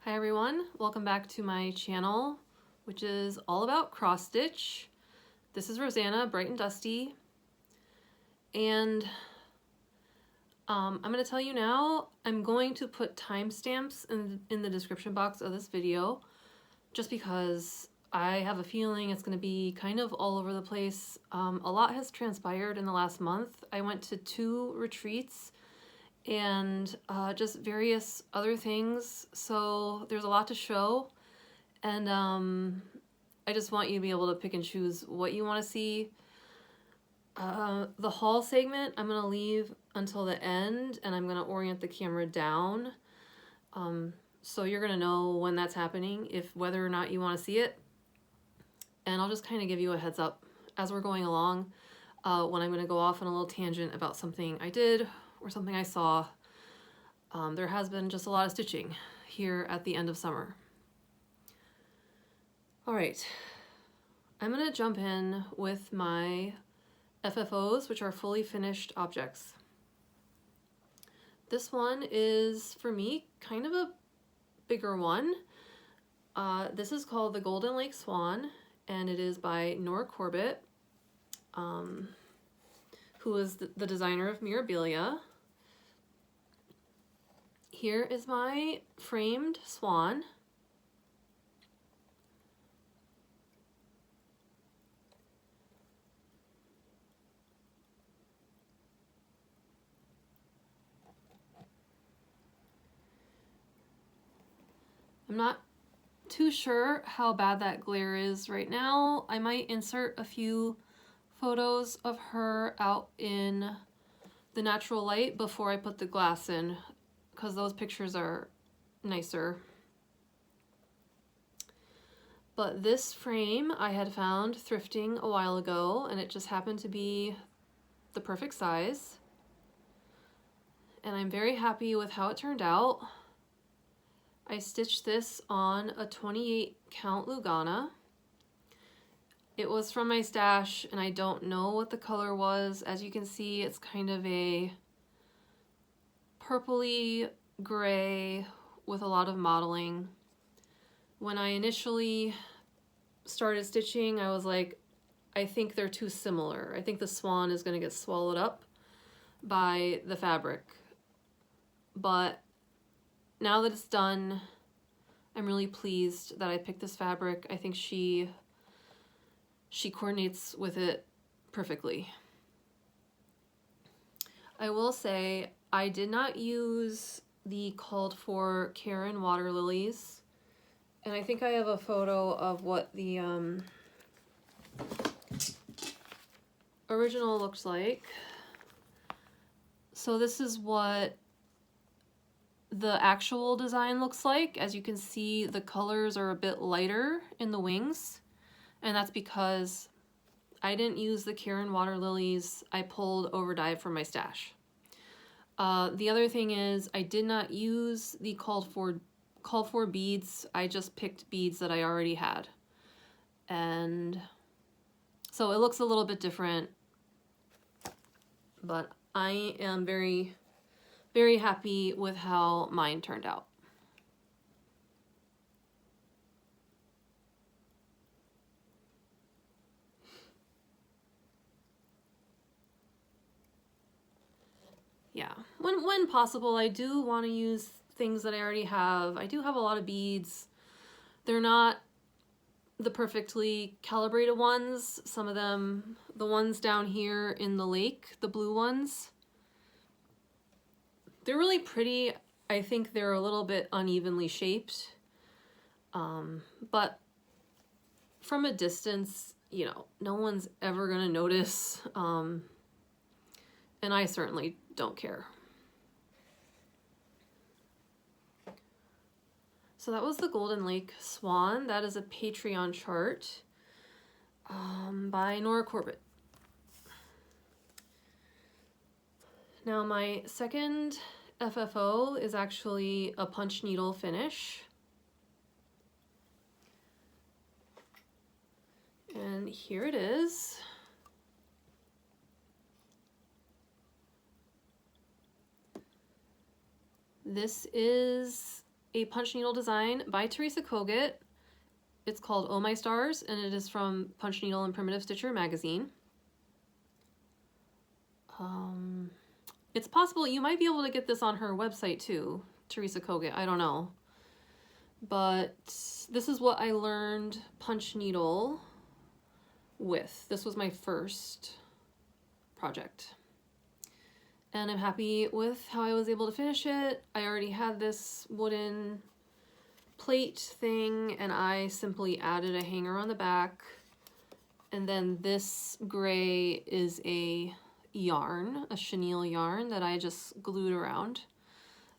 Hi everyone, welcome back to my channel, which is all about cross stitch. This is Rosanna, Bright and Dusty, and I'm going to tell you now, I'm going to put timestamps in the description box of this video, just because I have a feeling it's going to be kind of all over the place. A lot has transpired in the last month. I went to 2 retreats and just various other things, so there's a lot to show, and I just want you to be able to pick and choose what you want to see. The haul segment I'm going to leave until the end, and I'm going to orient the camera down, so you're going to know when that's happening, whether or not you want to see it, and I'll just kind of give you a heads up as we're going along when I'm going to go off on a little tangent about something I did or something I saw. There has been just a lot of stitching here at the end of summer. All right, I'm going to jump in with my FFOs, which are fully finished objects. This one is, for me, kind of a bigger one. This is called the Golden Lake Swan, and it is by Nora Corbett, who is the designer of Mirabilia. Here is my framed swan. I'm not too sure how bad that glare is right now. I might insert a few photos of her out in the natural light before I put the glass in, because those pictures are nicer. But this frame I had found thrifting a while ago, and it just happened to be the perfect size. And I'm very happy with how it turned out. I stitched this on a 28 count Lugana. It was from my stash, and I don't know what the color was. As you can see, it's kind of a purpley gray with a lot of modeling. When I initially started stitching, I was like, I think they're too similar. I think the swan is going to get swallowed up by the fabric. But now that it's done, I'm really pleased that I picked this fabric. I think she coordinates with it perfectly. I will say I did not use the called for Karen water lilies, and I think I have a photo of what the original looks like. So this is what the actual design looks like. As you can see, the colors are a bit lighter in the wings, and that's because I didn't use the Karen water lilies. I pulled Overdye from my stash. The other thing is I did not use the called for beads. I just picked beads that I already had, and so it looks a little bit different, but I am very, very happy with how mine turned out. Yeah, when possible, I do want to use things that I already have. I do have a lot of beads. They're not the perfectly calibrated ones. Some of them, the ones down here in the lake, the blue ones, they're really pretty. I think they're a little bit unevenly shaped, but from a distance, you know, no one's ever gonna notice, and I certainly don't care. So that was the Golden Lake Swan. That is a Patreon chart by Nora Corbett. Now my second FFO is actually a punch needle finish. And here it is. This is a punch needle design by Teresa Kogut. It's called Oh My Stars, and it is from Punch Needle and Primitive Stitcher magazine. It's possible you might be able to get this on her website too, Teresa Kogut, I don't know. But this is what I learned punch needle with. This was my first project. And I'm happy with how I was able to finish it. I already had this wooden plate thing, and I simply added a hanger on the back. And then this gray is a yarn, a chenille yarn that I just glued around.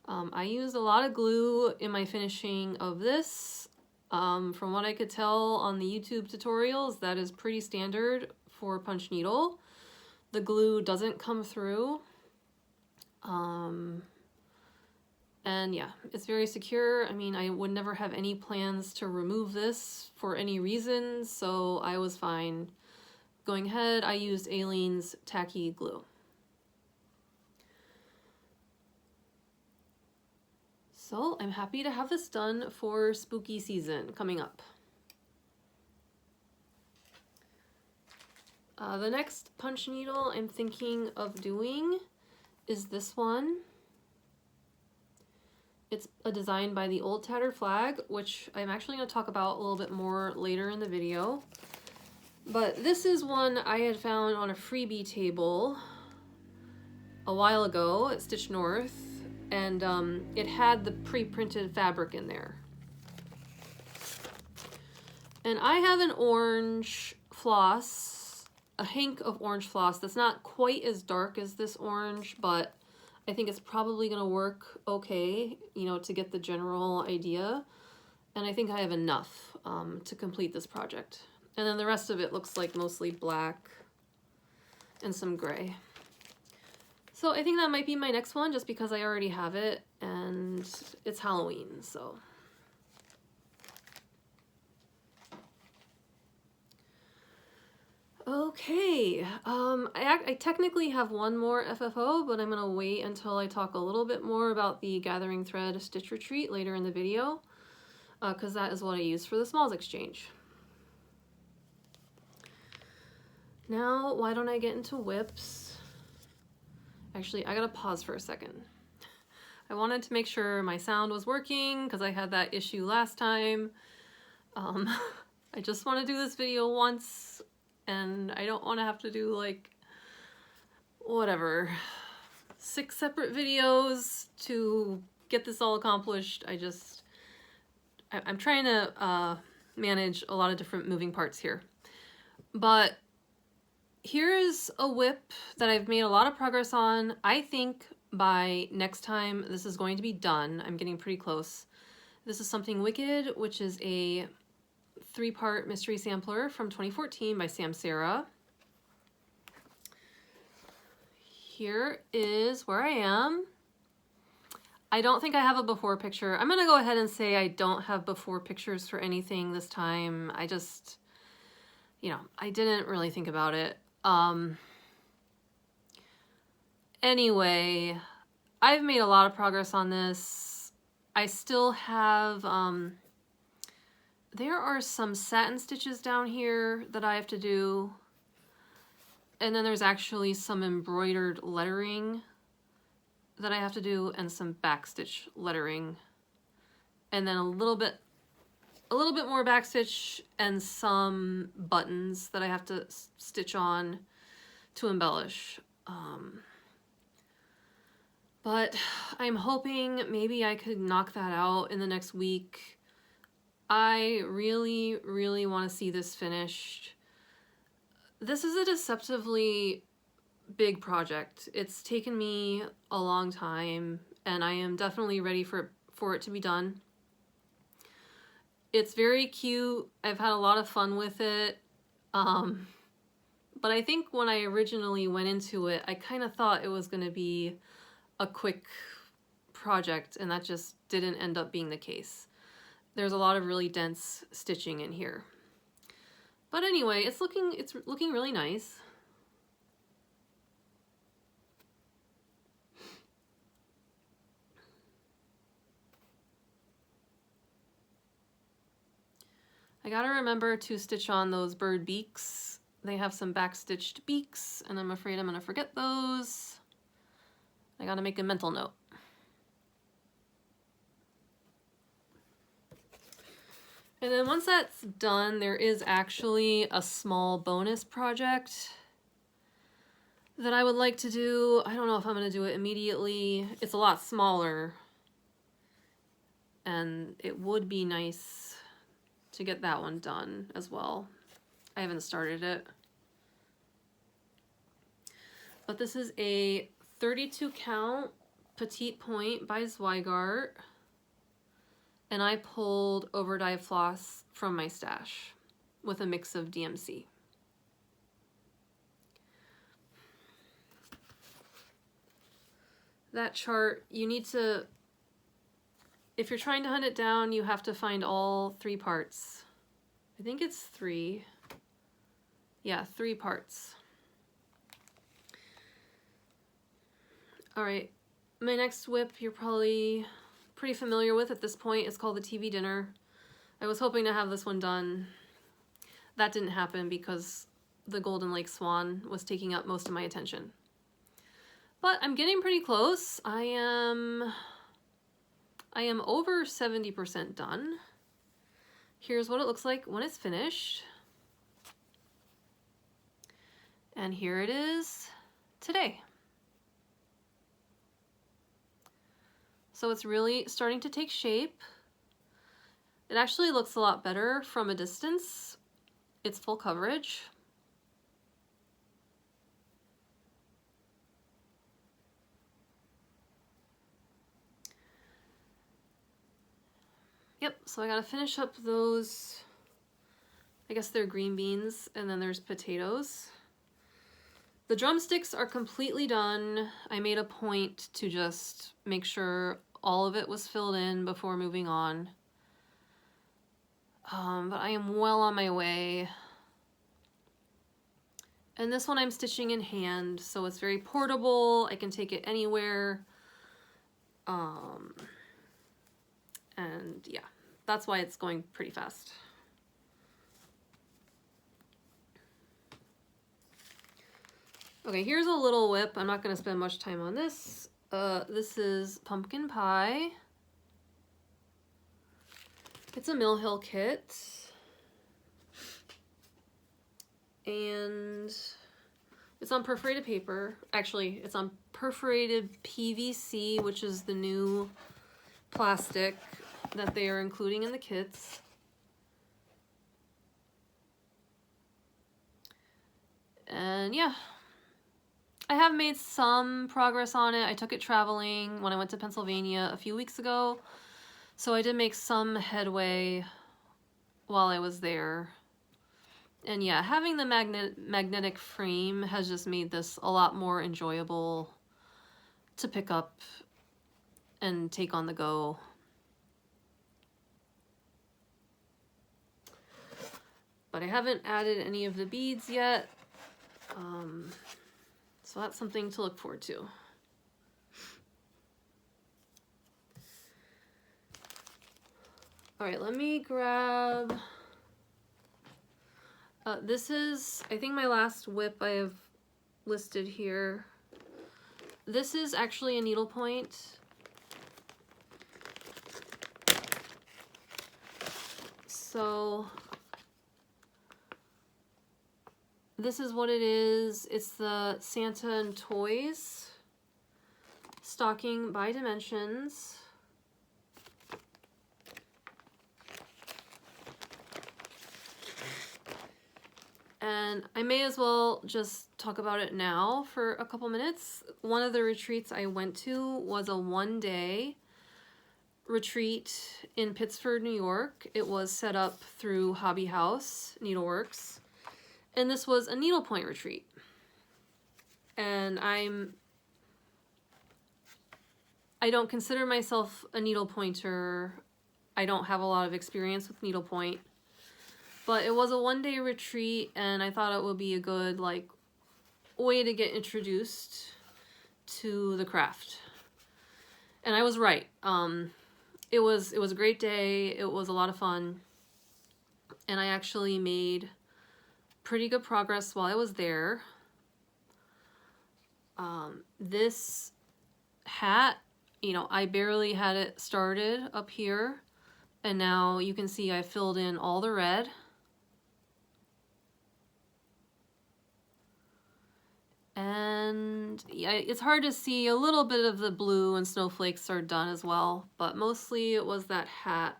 I used a lot of glue in my finishing of this. From what I could tell on the YouTube tutorials, that is pretty standard for punch needle. The glue doesn't come through. And yeah, it's very secure. I mean, I would never have any plans to remove this for any reason, so I was fine going ahead. I used Aleene's tacky glue. So I'm happy to have this done for spooky season coming up. The next punch needle I'm thinking of doing is this one. It's a design by the old Tattered Flag, which I'm actually going to talk about a little bit more later in the video. But this is one I had found on a freebie table a while ago at Stitch North, and it had the pre-printed fabric in there. And I have an orange floss, a hank of orange floss that's not quite as dark as this orange, but I think it's probably going to work okay, you know, to get the general idea. And I think I have enough to complete this project. And then the rest of it looks like mostly black and some gray. So I think that might be my next one just because I already have it and it's Halloween, so. Okay, I technically have one more FFO, but I'm gonna wait until I talk a little bit more about the Gathering Thread Stitch Retreat later in the video, because that is what I use for the Smalls Exchange. Now, why don't I get into whips? Actually, I gotta pause for a second. I wanted to make sure my sound was working because I had that issue last time. I just want to do this video once, and I don't want to have to do like, whatever, 6 separate videos to get this all accomplished. I'm trying to manage a lot of different moving parts here. But here's a whip that I've made a lot of progress on. I think by next time this is going to be done. I'm getting pretty close. This is Something Wicked, which is a 3-part mystery sampler from 2014 by Sam Sarah. Here is where I am. I don't think I have a before picture. I'm gonna go ahead and say I don't have before pictures for anything this time. I just, you know, I didn't really think about it. Anyway, I've made a lot of progress on this. I still have, there are some satin stitches down here that I have to do. And then there's actually some embroidered lettering that I have to do and some backstitch lettering. And then a little bit more backstitch and some buttons that I have to stitch on to embellish. But I'm hoping maybe I could knock that out in the next week. I really, really want to see this finished. This is a deceptively big project. It's taken me a long time, and I am definitely ready for it to be done. It's very cute. I've had a lot of fun with it. But I think when I originally went into it, I kind of thought it was going to be a quick project, and that just didn't end up being the case. There's a lot of really dense stitching in here. But anyway, it's looking really nice. I gotta remember to stitch on those bird beaks. They have some back-stitched beaks, and I'm afraid I'm gonna forget those. I gotta make a mental note. And then once that's done, there is actually a small bonus project that I would like to do. I don't know if I'm gonna do it immediately. It's a lot smaller, and it would be nice to get that one done as well. I haven't started it. But this is a 32 count petite point by Zweigart, and I pulled overdye floss from my stash with a mix of DMC. That chart, you need to, if you're trying to hunt it down, you have to find all 3 parts. I think it's 3. Yeah, 3 parts. All right, my next whip you're probably pretty familiar with at this point. It's called the TV Dinner. I was hoping to have this one done. That didn't happen because the Golden Lake Swan was taking up most of my attention. But I'm getting pretty close. I am over 70% done. Here's what it looks like when it's finished. And here it is today. So it's really starting to take shape. It actually looks a lot better from a distance. It's full coverage. Yep, so I gotta finish up those, I guess they're green beans, and then there's potatoes. The drumsticks are completely done. I made a point to just make sure all of it was filled in before moving on. But I am well on my way. And this one I'm stitching in hand, so it's very portable. I can take it anywhere. And yeah, that's why it's going pretty fast. Okay, here's a little whip. I'm not going to spend much time on this. This is Pumpkin Pie. It's a Mill Hill kit. And it's on perforated paper. Actually, it's on perforated PVC, which is the new plastic that they are including in the kits. And yeah, I have made some progress on it. I took it traveling when I went to Pennsylvania a few weeks ago, so I did make some headway while I was there. And yeah, having the magnetic frame has just made this a lot more enjoyable to pick up and take on the go. But I haven't added any of the beads yet, so that's something to look forward to. All right, let me grab, this is, I think, my last whip I have listed here. This is actually a needlepoint. So this is what it is. It's the Santa and Toys stocking by Dimensions. And I may as well just talk about it now for a couple minutes. One of the retreats I went to was a one-day retreat in Pittsford, New York. It was set up through Hobby House Needleworks. And this was a needlepoint retreat. And I don't consider myself a needlepointer. I don't have a lot of experience with needlepoint. But it was a one-day retreat, and I thought it would be a good way to get introduced to the craft. And I was right. It was a great day. It was a lot of fun. and I actually made pretty good progress while I was there. This hat, you know, I barely had it started up here, and now you can see I filled in all the red. And yeah, it's hard to see, a little bit of the blue and snowflakes are done as well, but mostly it was that hat.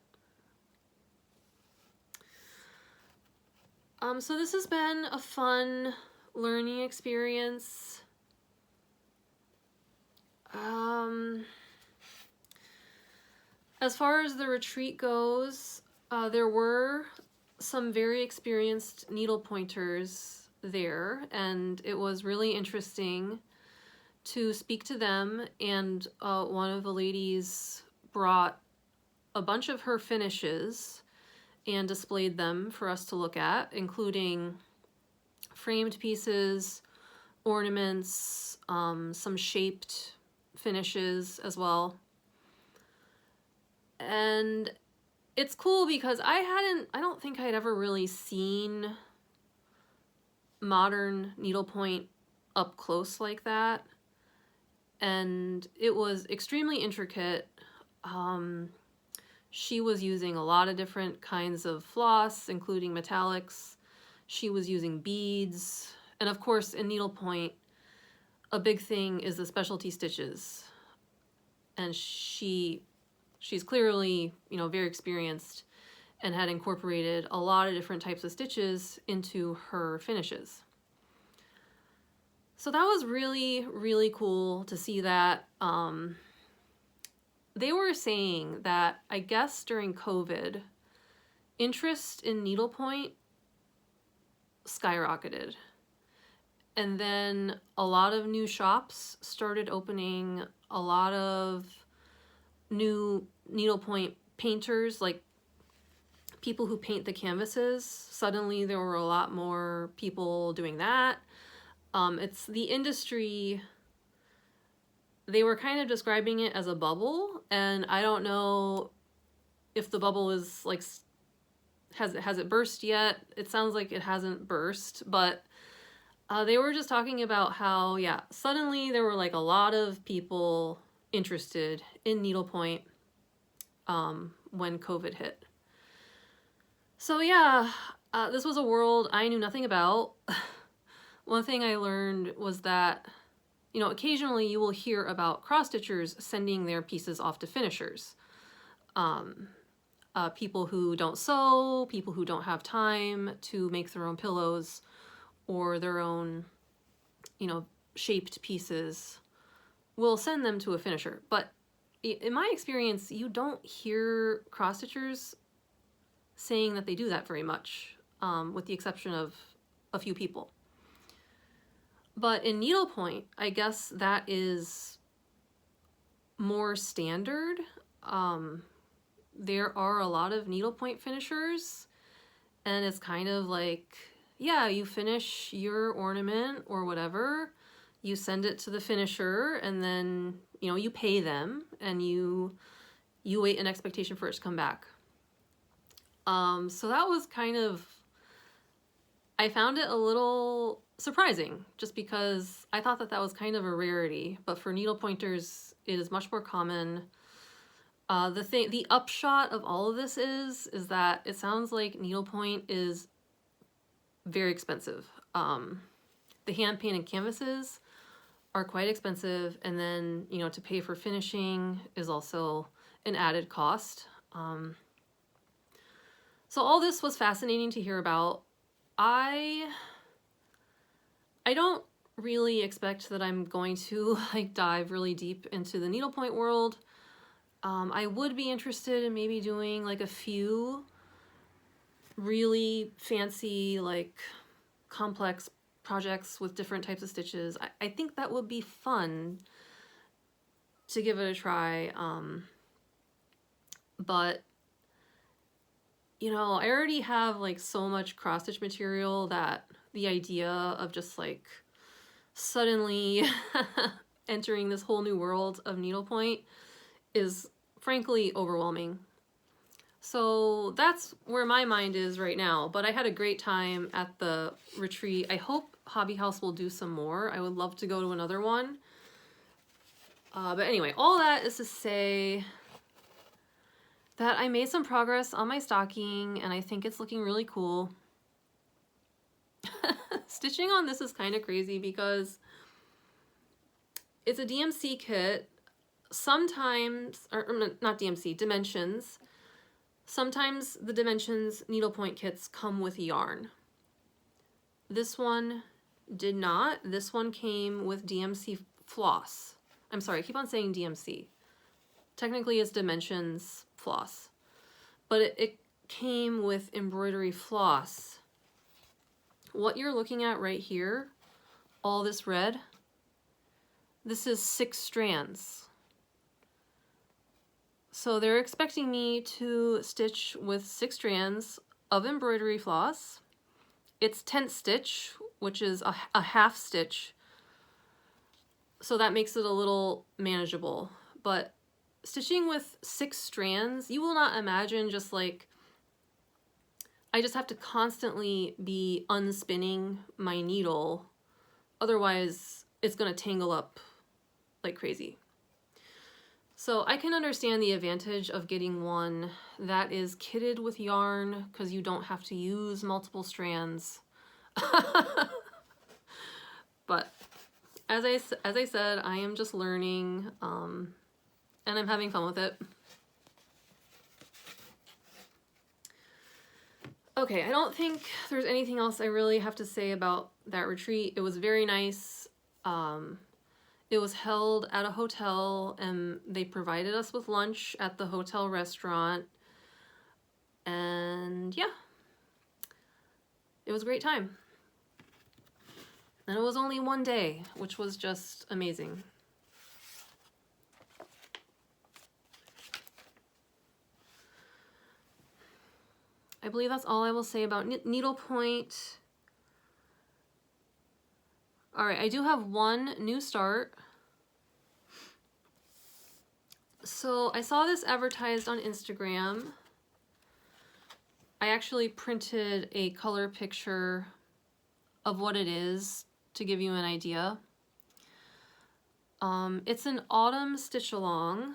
So this has been a fun learning experience. As far as the retreat goes, there were some very experienced needle pointers there, and it was really interesting to speak to them. And one of the ladies brought a bunch of her finishes and displayed them for us to look at, including framed pieces, ornaments, some shaped finishes as well. And it's cool because I don't think I'd ever really seen modern needlepoint up close like that. And it was extremely intricate. She was using a lot of different kinds of floss, including metallics. She was using beads. And of course, in needlepoint, a big thing is the specialty stitches. And she's clearly, you know, very experienced and had incorporated a lot of different types of stitches into her finishes. So that was really, really cool to see that. They were saying that, I guess during COVID, interest in needlepoint skyrocketed. And then a lot of new shops started opening, a lot of new needlepoint painters, like people who paint the canvases. Suddenly there were a lot more people doing that. It's the industry, they were kind of describing it as a bubble, and I don't know if the bubble is like, has it burst yet? It sounds like it hasn't burst, but they were just talking about how, yeah, suddenly there were like a lot of people interested in needlepoint when COVID hit. So yeah, this was a world I knew nothing about. One thing I learned was that, you know, occasionally you will hear about cross-stitchers sending their pieces off to finishers. People who don't sew, people who don't have time to make their own pillows or their own, you know, shaped pieces will send them to a finisher. But in my experience, you don't hear cross-stitchers saying that they do that very much, with the exception of a few people. But in needlepoint, I guess that is more standard. There are a lot of needlepoint finishers, and it's kind of like, yeah, you finish your ornament or whatever, you send it to the finisher, and then, you know, you pay them, and you wait in expectation for it to come back. So that was kind of, I found it a little surprising, just because I thought that that was kind of a rarity, but for needlepointers, it is much more common. The upshot of all of this is that it sounds like needlepoint is very expensive. The hand painted canvases are quite expensive, and then, you know, to pay for finishing is also an added cost. So all this was fascinating to hear about. I don't really expect that I'm going to like dive really deep into the needlepoint world. I would be interested in maybe doing like a few really fancy, like complex projects with different types of stitches. I think that would be fun to give it a try. But you know, I already have like so much cross stitch material that the idea of just like suddenly entering this whole new world of needlepoint is frankly overwhelming. So that's where my mind is right now, but I had a great time at the retreat. I hope Hobby House will do some more. I would love to go to another one. But anyway, all that is to say that I made some progress on my stocking and I think it's looking really cool. Stitching on this is kind of crazy because it's a DMC kit. Sometimes, or not DMC, Dimensions. Sometimes the Dimensions needlepoint kits come with yarn. This one did not. This one came with DMC floss. I'm sorry, I keep on saying DMC. Technically it's Dimensions floss. But it came with embroidery floss. What you're looking at right here, all this red, this is 6 strands. So they're expecting me to stitch with 6 strands of embroidery floss. It's tent stitch, which is a half stitch. So that makes it a little manageable. But stitching with 6 strands, you will not imagine just like, I just have to constantly be unspinning my needle. Otherwise, it's gonna tangle up like crazy. So I can understand the advantage of getting one that is kitted with yarn because you don't have to use multiple strands. But as I said, I am just learning and I'm having fun with it. Okay, I don't think there's anything else I really have to say about that retreat. It was very nice. It was held at a hotel and they provided us with lunch at the hotel restaurant. And yeah, it was a great time. And it was only one day, which was just amazing. I believe that's all I will say about needlepoint. All right, I do have one new start. So I saw this advertised on Instagram. I actually printed a color picture of what it is to give you an idea. It's an autumn stitch along.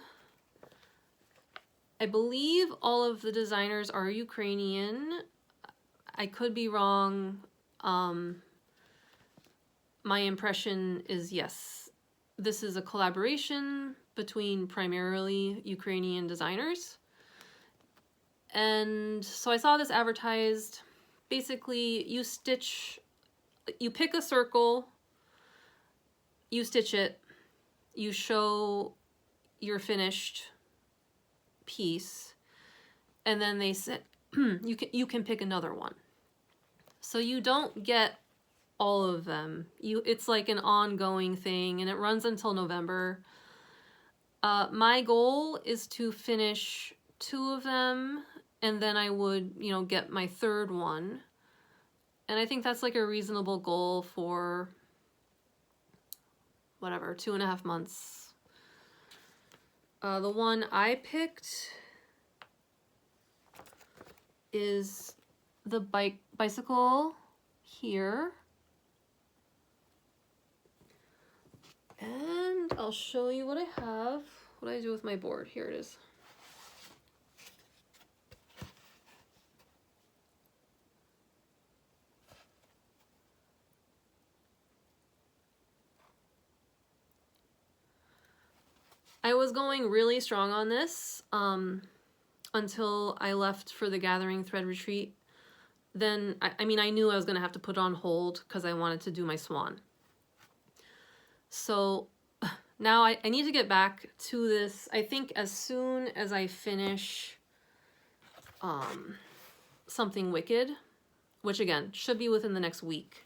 I believe all of the designers are Ukrainian. I could be wrong. My impression is yes. This is a collaboration between primarily Ukrainian designers. And so I saw this advertised. Basically, you pick a circle, you stitch it, you show your finished piece, and then they said you can pick another one. So you don't get all of them. It's like an ongoing thing and it runs until November. My goal is to finish 2 of them and then I would, get my 3rd one. And I think that's like a reasonable goal for whatever, 2.5 months. The one I picked is the bicycle here. And I'll show you what I have. What do I do with my board? Here it is. I was going really strong on this until I left for the Gathering Thread Retreat. Then, I knew I was going to have to put it on hold because I wanted to do my swan. So now I need to get back to this. I think as soon as I finish Something Wicked, which again, should be within the next week.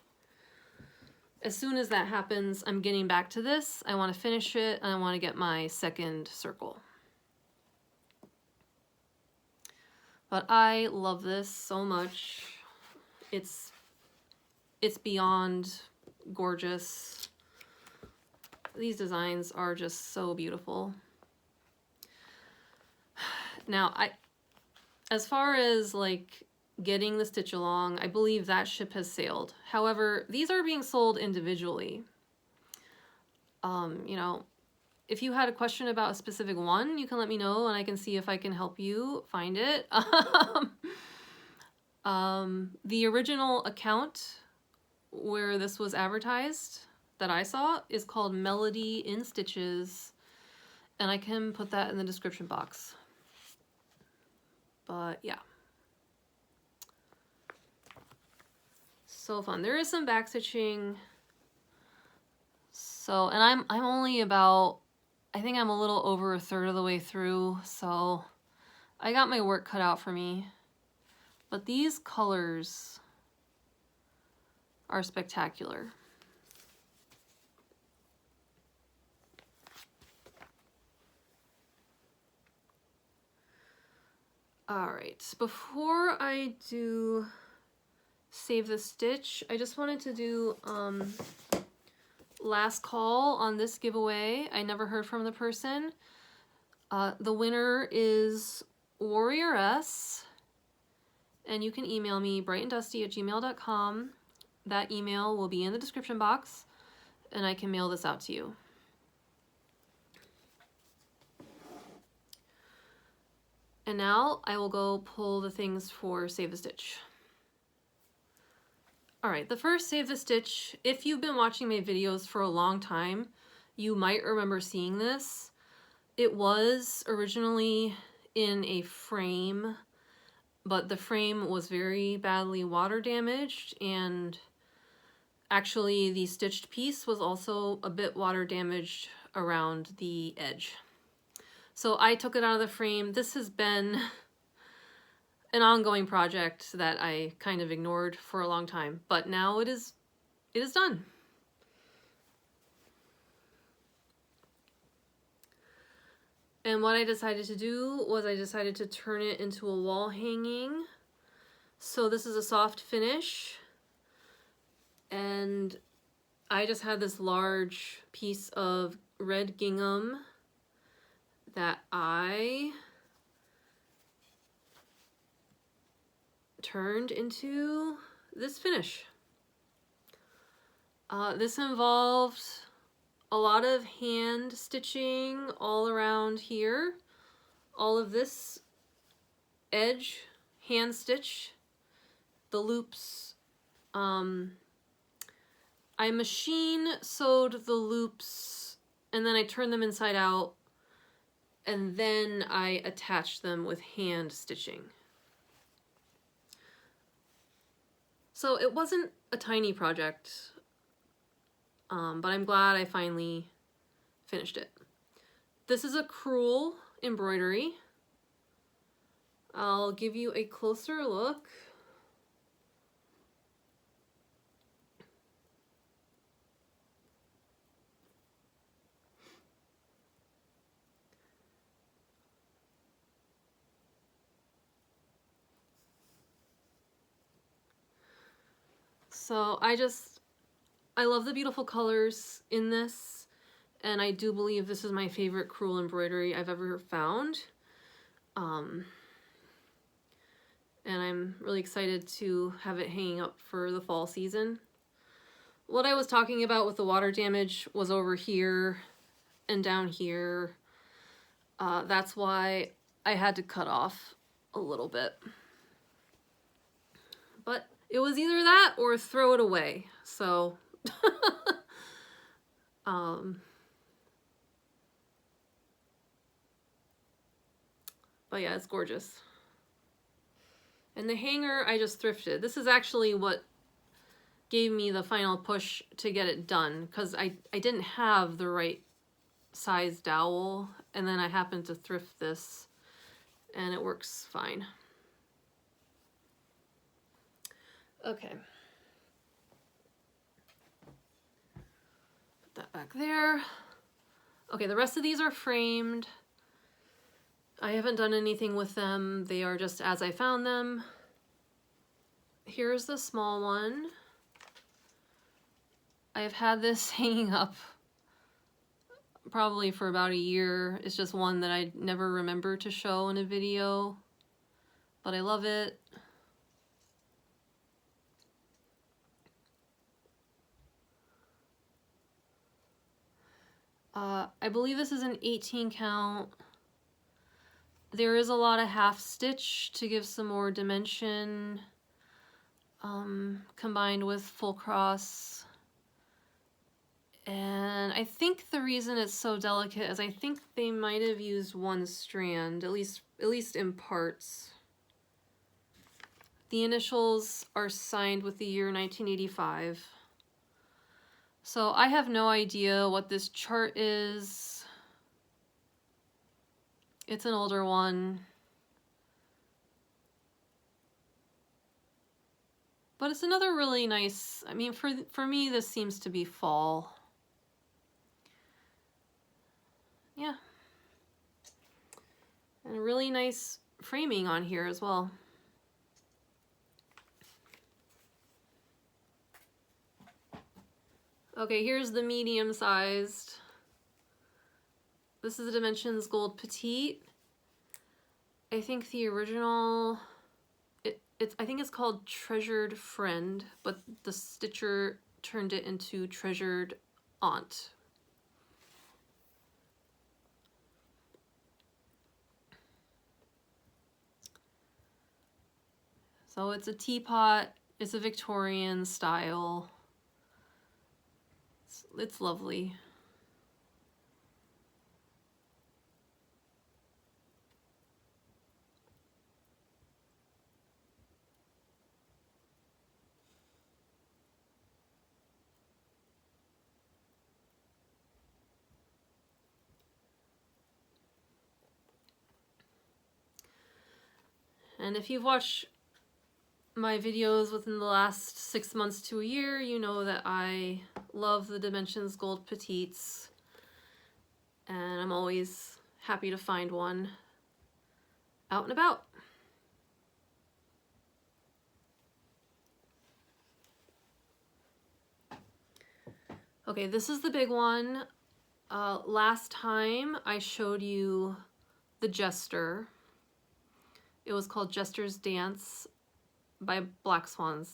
As soon as that happens, I'm getting back to this. I want to finish it and I want to get my 2nd circle. But I love this so much. It's beyond gorgeous. These designs are just so beautiful. Now, as far as like getting the stitch along, I believe that ship has sailed. However, these are being sold individually. You know, if you had a question about a specific one, you can let me know and I can see if I can help you find it. The original account where this was advertised that I saw is called Melody in Stitches, and I can put that in the description box. But yeah. So fun. There is some back stitching. So, and I'm only about, I think I'm a little over a third of the way through, so I got my work cut out for me. But these colors are spectacular. All right, before I do save the stitch, I just wanted to do last call on this giveaway. I never heard from the person. The winner is Warrior-S, and you can email me brightanddusty@gmail.com. That email will be in the description box, and I can mail this out to you. And now I will go pull the things for Save the Stitch. All right, the first Save the Stitch, if you've been watching my videos for a long time, you might remember seeing this. It was originally in a frame, but the frame was very badly water damaged, and actually the stitched piece was also a bit water damaged around the edge. So I took it out of the frame. This has been an ongoing project that I kind of ignored for a long time, but now it is done. And what I decided to do was I decided to turn it into a wall hanging. So this is a soft finish, and I just had this large piece of red gingham that I turned into this finish. This involved a lot of hand stitching all around here. All of this edge hand stitch, the loops. I machine sewed the loops, and then I turned them inside out, and then I attached them with hand stitching. So it wasn't a tiny project, but I'm glad I finally finished it. This is a crewel embroidery. I'll give you a closer look. So I love the beautiful colors in this, and I do believe this is my favorite crewel embroidery I've ever found. And I'm really excited to have it hanging up for the fall season. What I was talking about with the water damage was over here and down here. That's why I had to cut off a little bit. But it was either that or throw it away, so but yeah, it's gorgeous. And the hanger I just thrifted. This is actually what gave me the final push to get it done, because I didn't have the right size dowel, and then I happened to thrift this, and it works fine. Okay. Put that back there. Okay, the rest of these are framed. I haven't done anything with them. They are just as I found them. Here's the small one. I've had this hanging up probably for about a year. It's just one that I never remember to show in a video. but I love it. I believe this is an 18 count. There is a lot of half stitch to give some more dimension, combined with full cross. And I think the reason it's so delicate is I think they might have used one strand, at least in parts. The initials are signed with the year 1985. So I have no idea what this chart is. It's an older one. But it's another really nice, I mean, for me, this seems to be fall. Yeah. And a really nice framing on here as well. Okay, here's the medium sized. This is the Dimensions Gold Petite. I think the original, I think it's called Treasured Friend, but the stitcher turned it into Treasured Aunt. So it's a teapot, it's a Victorian style. It's lovely. And if you've watched my videos within the last 6 months to a year, you know that I love the Dimensions Gold Petites, and I'm always happy to find one out and about. Okay, this is the big one. Last time I showed you the Jester. It was called Jester's Dance by Black Swan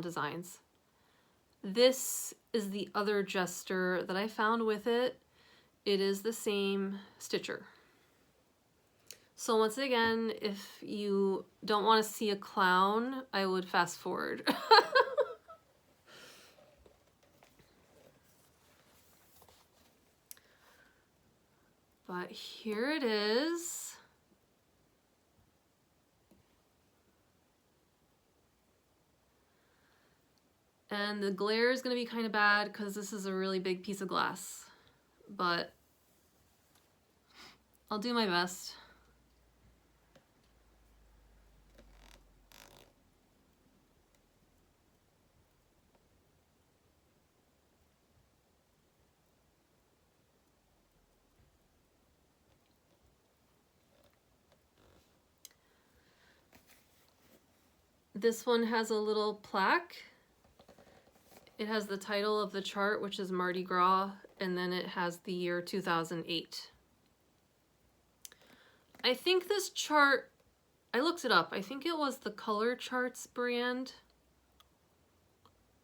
Designs. This is the other Jester that I found with it. It is the same stitcher. So once again, if you don't want to see a clown, I would fast forward. But here it is. And the glare is going to be kind of bad because this is a really big piece of glass, but I'll do my best. This one has a little plaque. It has the title of the chart, which is Mardi Gras, and then it has the year 2008. I think this chart, I looked it up, I think it was the Color Charts brand.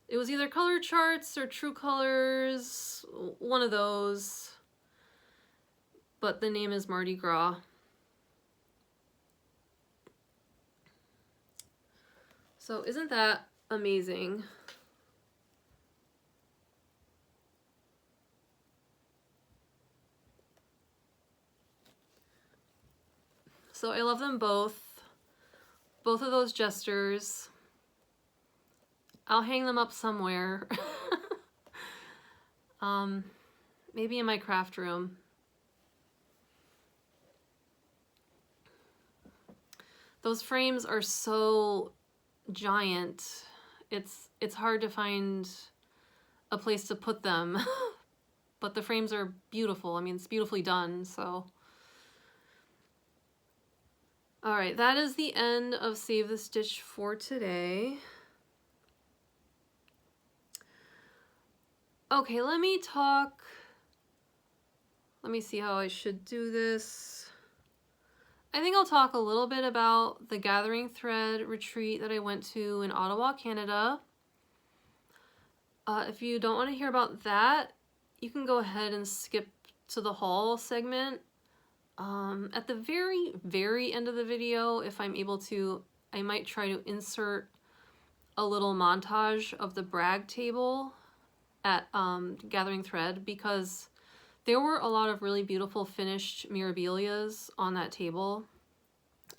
It was either Color Charts or True Colors, one of those, but the name is Mardi Gras. So isn't that amazing? So I love them both of those Jesters. I'll hang them up somewhere. Maybe in my craft room. Those frames are so giant. It's hard to find a place to put them, but the frames are beautiful. I mean, it's beautifully done, so. All right, that is the end of Save the Stitch for today. Okay, let me see how I should do this. I think I'll talk a little bit about the Gathering Thread retreat that I went to in Ottawa, Canada. If you don't want to hear about that, you can go ahead and skip to the haul segment. At the very, very end of the video, if I'm able to, I might try to insert a little montage of the brag table at Gathering Thread, because there were a lot of really beautiful finished mirabilias on that table,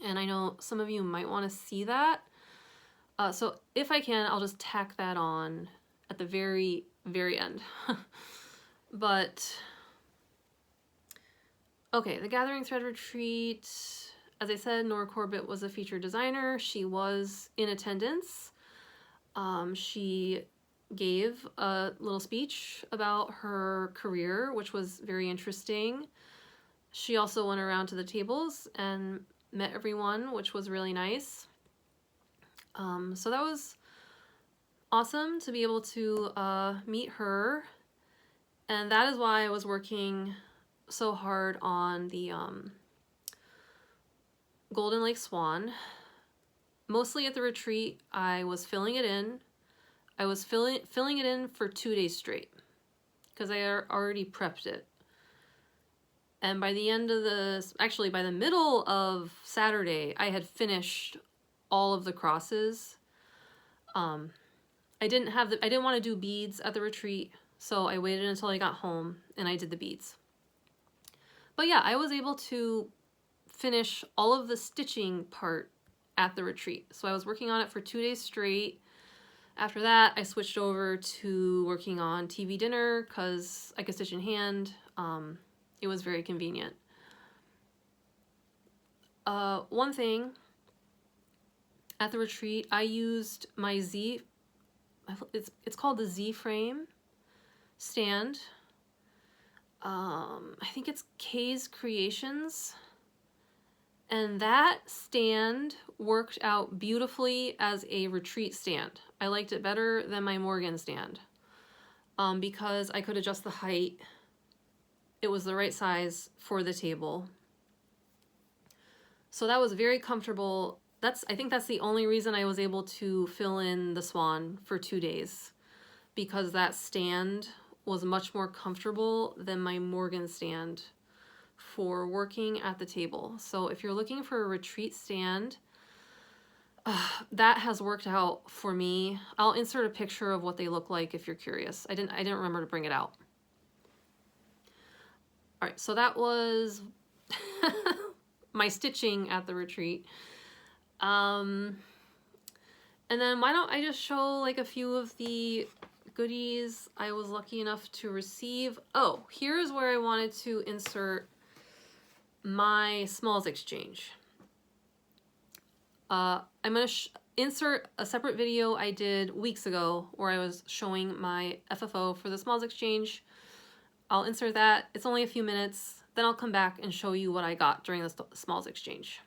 and I know some of you might want to see that. So if I can, I'll just tack that on at the very, very end. But okay, the Gathering Thread retreat, as I said, Nora Corbett was a featured designer. She was in attendance. She gave a little speech about her career, which was very interesting. She also went around to the tables and met everyone, which was really nice. So that was awesome to be able to meet her, and that is why I was working so hard on the Golden Lake Swan. Mostly at the retreat, I was filling it in. I was filling it in for 2 days straight because I already prepped it. And by the end of actually by the middle of Saturday, I had finished all of the crosses. I didn't want to do beads at the retreat, so I waited until I got home and I did the beads. But yeah, I was able to finish all of the stitching part at the retreat. So I was working on it for 2 days straight. After that, I switched over to working on TV dinner because I could stitch in hand. It was very convenient. One thing, at the retreat, I used my it's called the Z frame stand. I think it's Kay's Creations. And that stand worked out beautifully as a retreat stand. I liked it better than my Morgan stand because I could adjust the height. It was the right size for the table. So that was very comfortable. I think that's the only reason I was able to fill in the swan for 2 days, because that stand was much more comfortable than my Morgan stand for working at the table. So if you're looking for a retreat stand, that has worked out for me. I'll insert a picture of what they look like if you're curious. I didn't remember to bring it out. All right, so that was my stitching at the retreat. And then why don't I just show like a few of the goodies I was lucky enough to receive. Oh, here's where I wanted to insert my smalls exchange. I'm going to insert a separate video I did weeks ago where I was showing my FFO for the smalls exchange. I'll insert that. It's only a few minutes. Then I'll come back and show you what I got during the smalls exchange.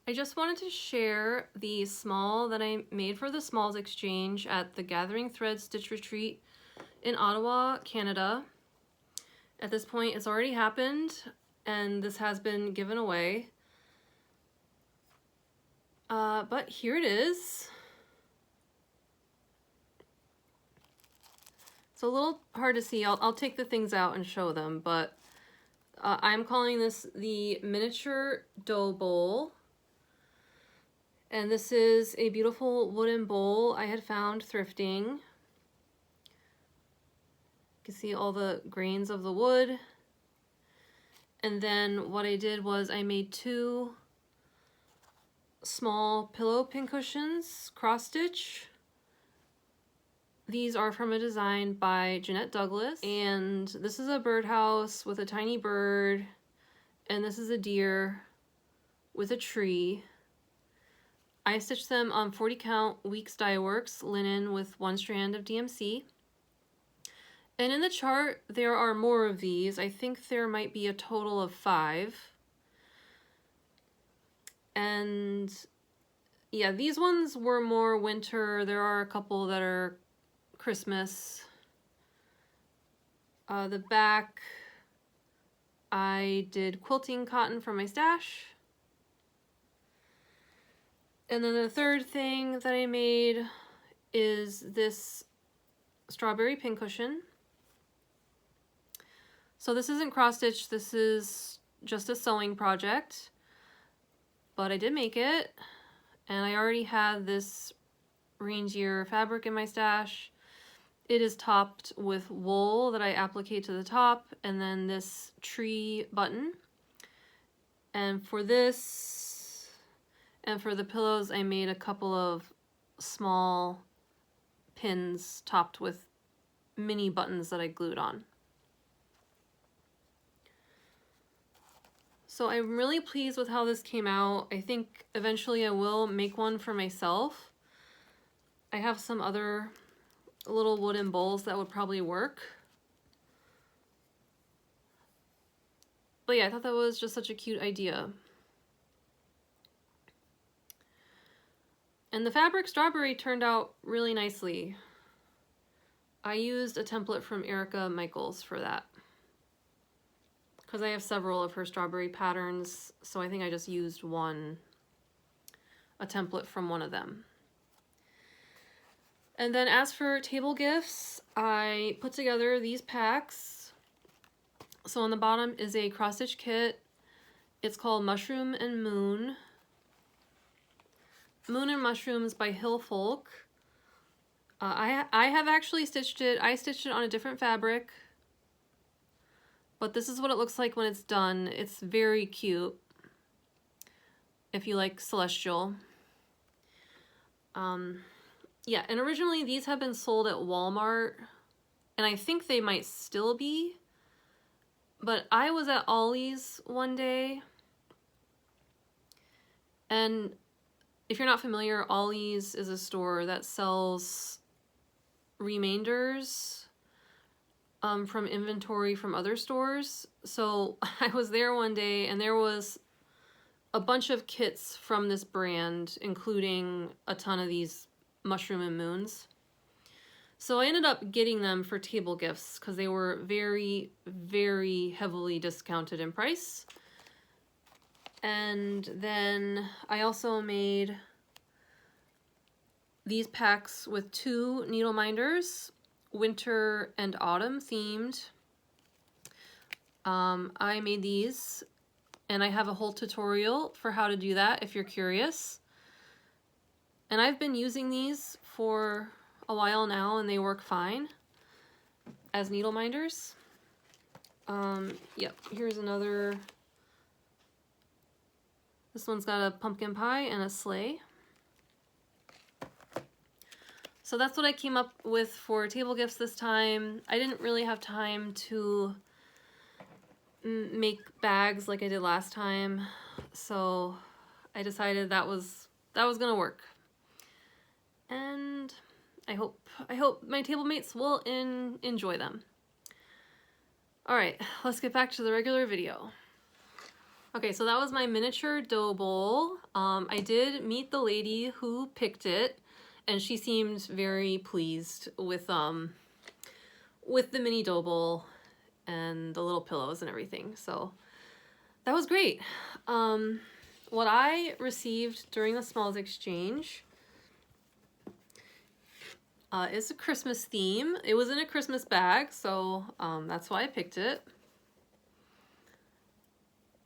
I just wanted to share the small that I made for the smalls exchange at the Gathering Thread Stitch Retreat in Ottawa, Canada. At this point, it's already happened, and this has been given away. But here it is. It's a little hard to see. I'll take the things out and show them, but I'm calling this the miniature dough bowl. And this is a beautiful wooden bowl I had found thrifting. You can see all the grains of the wood. And then what I did was I made 2 small pillow pincushions, cross stitch. These are from a design by Jeanette Douglas. And this is a birdhouse with a tiny bird. And this is a deer with a tree. I stitched them on 40 count Weeks Dye Works linen with 1 strand of DMC. And in the chart, there are more of these. I think there might be a total of 5. And yeah, these ones were more winter. There are a couple that are Christmas. The back, I did quilting cotton from my stash. And then the third thing that I made is this strawberry pincushion. So this isn't cross stitch, this is just a sewing project, but I did make it, and I already had this reindeer fabric in my stash. It is topped with wool that I applique to the top, and then this tree button. And for this, and for the pillows, I made a couple of small pins topped with mini buttons that I glued on. So I'm really pleased with how this came out. I think eventually I will make one for myself. I have some other little wooden bowls that would probably work. But yeah, I thought that was just such a cute idea. And the fabric strawberry turned out really nicely. I used a template from Erica Michaels for that, because I have several of her strawberry patterns, so I think I just used a template from one of them. And then as for table gifts, I put together these packs. So on the bottom is a cross stitch kit. It's called Mushroom and Moon. Moon and Mushrooms by Hill Folk. I have actually stitched it. I stitched it on a different fabric, but this is what it looks like when it's done. It's very cute if you like celestial. Yeah, and originally these have been sold at Walmart, and I think they might still be, but I was at Ollie's one day, and if you're not familiar, Ollie's is a store that sells remainders from inventory from other stores. So I was there one day and there was a bunch of kits from this brand, including a ton of these Mushroom and Moons. So I ended up getting them for table gifts because they were very, very heavily discounted in price. And then I also made these packs with 2 needle minders, winter and autumn themed. I made these, and I have a whole tutorial for how to do that if you're curious. And I've been using these for a while now, and they work fine as needle minders. Yep, here's another. This one's got a pumpkin pie and a sleigh. So that's what I came up with for table gifts this time. I didn't really have time to make bags like I did last time, so I decided that was gonna work. And I hope my table mates will enjoy them. All right, let's get back to the regular video. Okay, so that was my miniature dough bowl. I did meet the lady who picked it, and she seemed very pleased with the mini dough bowl and the little pillows and everything. So that was great. What I received during the smalls exchange is a Christmas theme. It was in a Christmas bag, so that's why I picked it.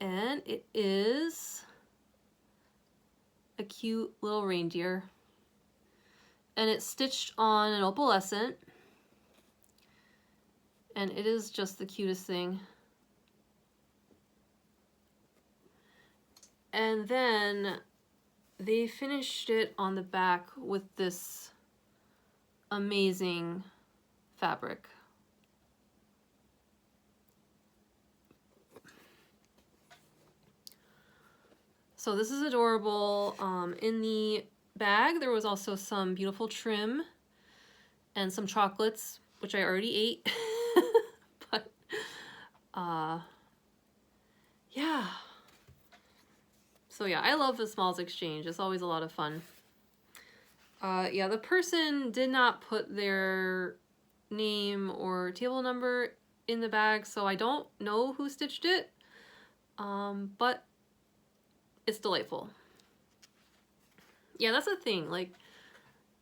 And it is a cute little reindeer. And it's stitched on an opalescent. And it is just the cutest thing. And then they finished it on the back with this amazing fabric. So this is adorable. In the bag there was also some beautiful trim and some chocolates, which I already ate. But yeah. So yeah, I love the smalls exchange. It's always a lot of fun. Yeah, the person did not put their name or table number in the bag, so I don't know who stitched it. but it's delightful. Yeah, that's the thing. Like,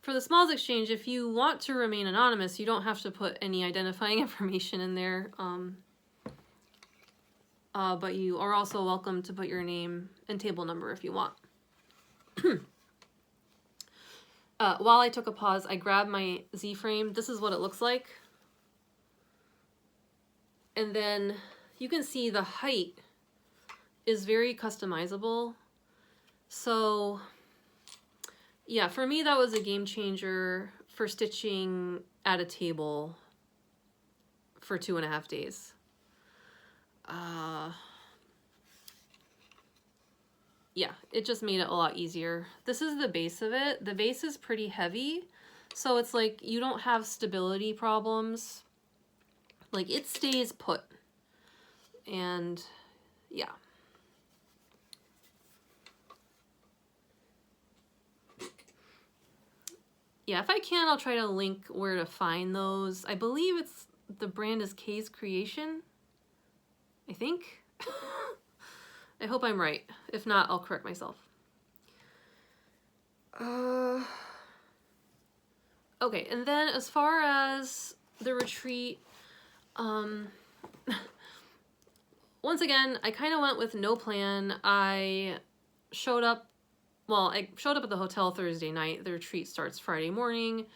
for the Smalls Exchange, if you want to remain anonymous, you don't have to put any identifying information in there. But you are also welcome to put your name and table number if you want. While I took a pause, I grabbed my Z-frame. This is what it looks like. And then you can see the height is very customizable. So yeah, for me, that was a game changer for stitching at a table for 2.5 days. Yeah, it just made it a lot easier. This is the base of it. The base is pretty heavy, so it's like you don't have stability problems. Like, it stays put. And yeah. Yeah, if I can, I'll try to link where to find those. I believe the brand is Kay's Creation, I think. I hope I'm right. If not, I'll correct myself. Okay, and then as far as the retreat, once again, I kind of went with no plan. I showed up at the hotel Thursday night. The retreat starts Friday morning.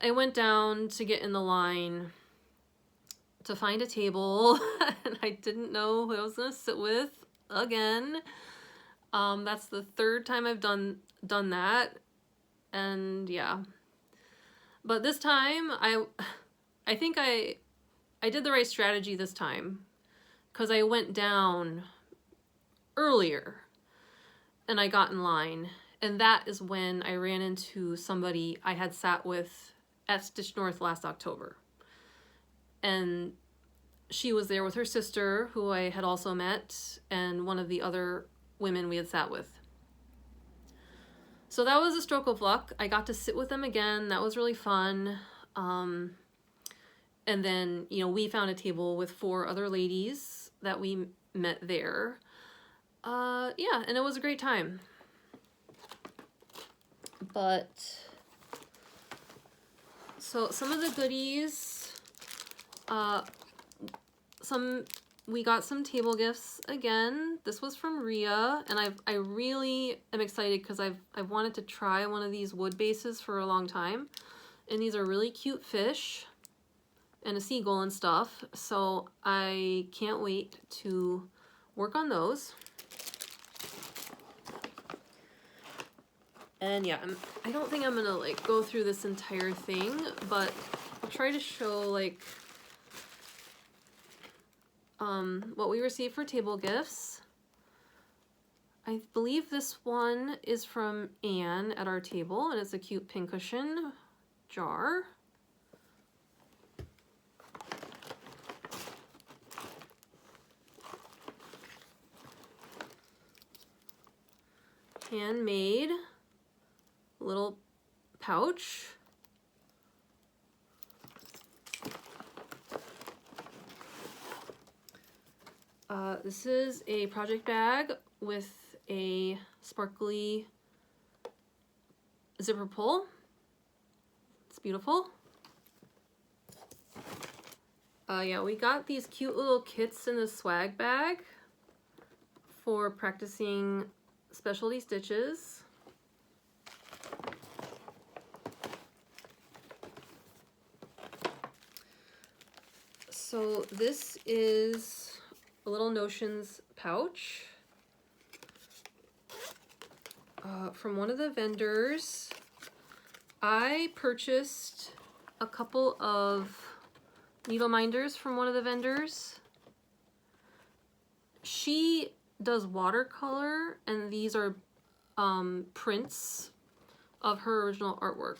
I went down to get in the line to find a table, and I didn't know who I was gonna sit with again. That's the third time I've done that, and yeah. But this time, I think I did the right strategy this time, because I went down earlier and I got in line, and that is when I ran into somebody I had sat with at Stitch North last October. And she was there with her sister, who I had also met, and one of the other women we had sat with. So that was a stroke of luck. I got to sit with them again. That was really fun. And then, you know, we found a table with 4 other ladies that we met there. Yeah, and it was a great time. But, so some of the goodies, we got some table gifts again. This was from Rhea, and I really am excited because I've wanted to try one of these wood bases for a long time. And these are really cute fish and a seagull and stuff. So I can't wait to work on those. And yeah, I don't think I'm gonna like go through this entire thing, but I'll try to show like what we received for table gifts. I believe this one is from Anne at our table, and it's a cute pincushion jar. Handmade little pouch. This is a project bag with a sparkly zipper pull. It's beautiful. Yeah, we got these cute little kits in the swag bag for practicing specialty stitches. So this is a little Notions pouch from one of the vendors. I purchased a couple of needle minders from one of the vendors. She does watercolor, and these are prints of her original artwork.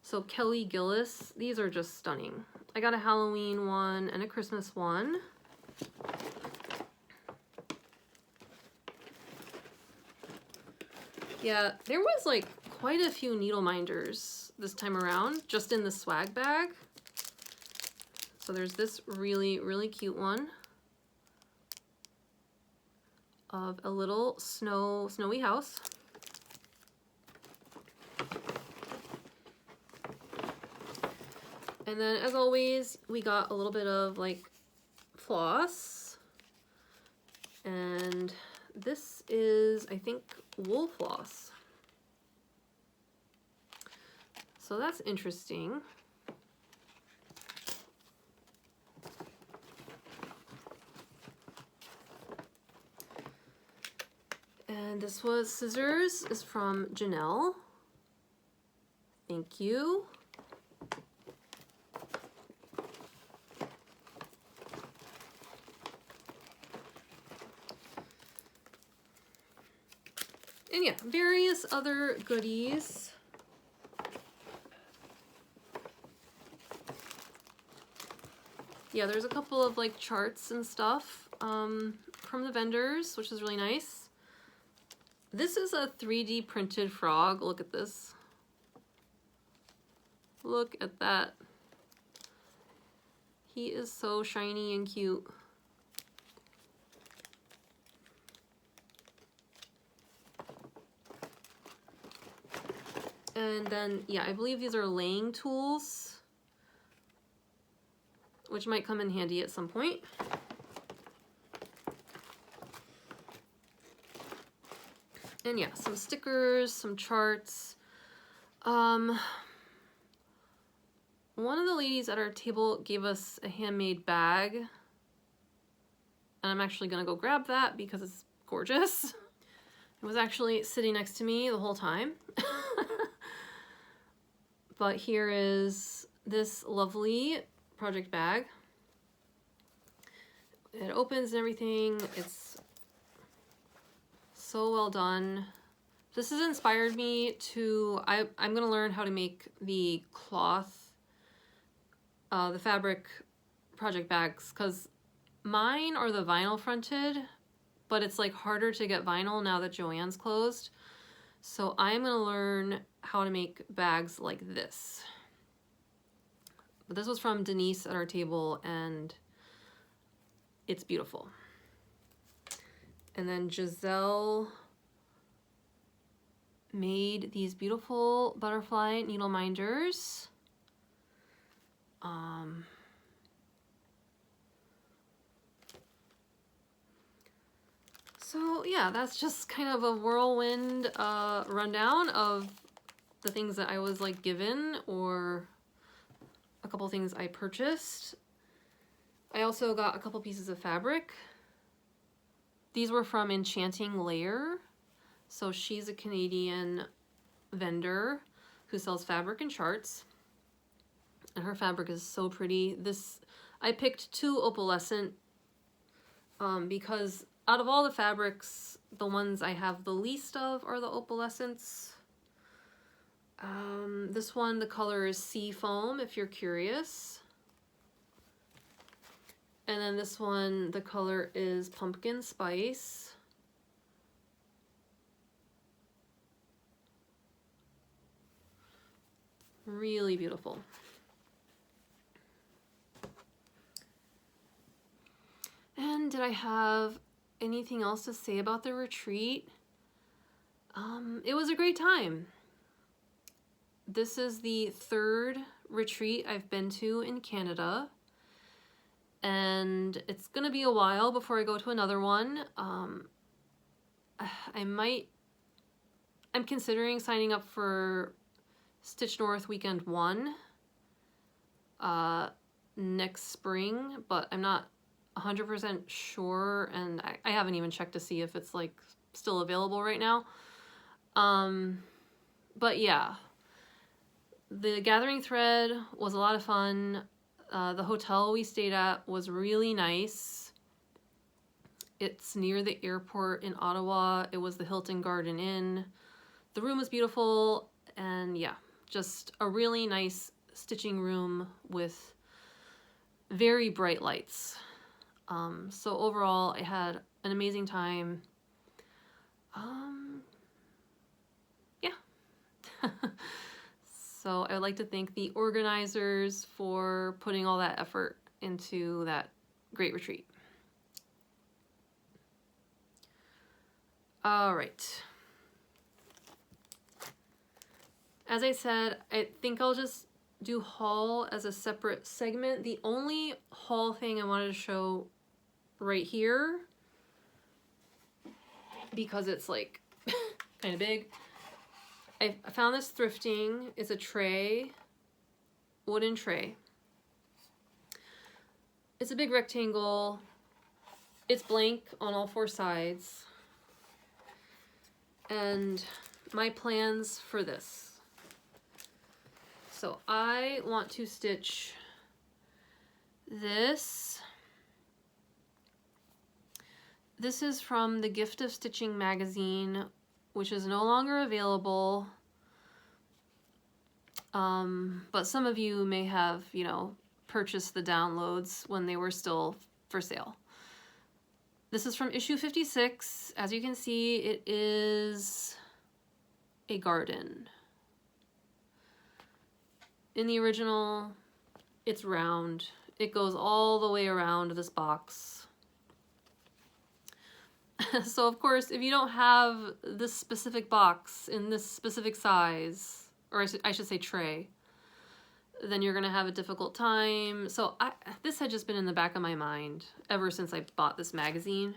So Kelly Gillis, these are just stunning. I got a Halloween one and a Christmas one. Yeah, there was like quite a few needle minders this time around, just in the swag bag. So there's this really, really cute one. of a little snowy house. And then, as always, we got a little bit of like floss. And this is, I think, wool floss. So that's interesting. And this was scissors, is from Janelle. Thank you. And yeah, various other goodies. Yeah, there's a couple of like charts and stuff from the vendors, which is really nice. This is a 3D printed frog. Look at this. Look at that. He is so shiny and cute. And then, yeah, I believe these are laying tools, which might come in handy at some point. And yeah, some stickers, some charts. One of the ladies at our table gave us a handmade bag. And I'm actually gonna go grab that because it's gorgeous. It was actually sitting next to me the whole time. But here is this lovely project bag. It opens and everything. It's so well done. This has inspired me to, I'm gonna learn how to make the cloth, the fabric project bags, because mine are the vinyl fronted, but it's like harder to get vinyl now that Joann's closed. So I'm gonna learn how to make bags like this. But this was from Denise at our table, and it's beautiful. And then Giselle made these beautiful butterfly needle minders. So yeah, that's just kind of a whirlwind rundown of the things that I was like given, or a couple things I purchased. I also got a couple pieces of fabric. These were from Enchanting Layer. So she's a Canadian vendor who sells fabric and charts. And her fabric is so pretty. I picked two opalescent because out of all the fabrics, the ones I have the least of are the opalescents. This one, the color is Sea Foam, if you're curious. And then this one, the color is Pumpkin Spice. Really beautiful. And did I have anything else to say about the retreat? It was a great time. This is the third retreat I've been to in Canada, and it's gonna be a while before I go to another one. I'm considering signing up for Stitch North Weekend 1 next spring, but I'm not 100% sure, and I haven't even checked to see if it's like still available right now. But yeah, the Gathering Thread was a lot of fun. The hotel we stayed at was really nice. It's near the airport in Ottawa. It was the Hilton Garden Inn. The room was beautiful, and yeah, just a really nice stitching room with very bright lights. So overall, I had an amazing time. Yeah. So I would like to thank the organizers for putting all that effort into that great retreat. All right. As I said, I think I'll just do haul as a separate segment. The only haul thing I wanted to show right here, because it's like kind of big, I found this thrifting. It's a tray, wooden tray. It's a big rectangle. It's blank on all four sides. And my plans for this. So I want to stitch this. This is from the Gift of Stitching magazine, which is no longer available. But some of you may have, you know, purchased the downloads when they were still for sale. This is from issue 56. As you can see, it is a garden. In the original, it's round. It goes all the way around this box. So of course, if you don't have this specific box in this specific size, or I should say tray, then you're gonna have a difficult time. So this had just been in the back of my mind ever since I bought this magazine.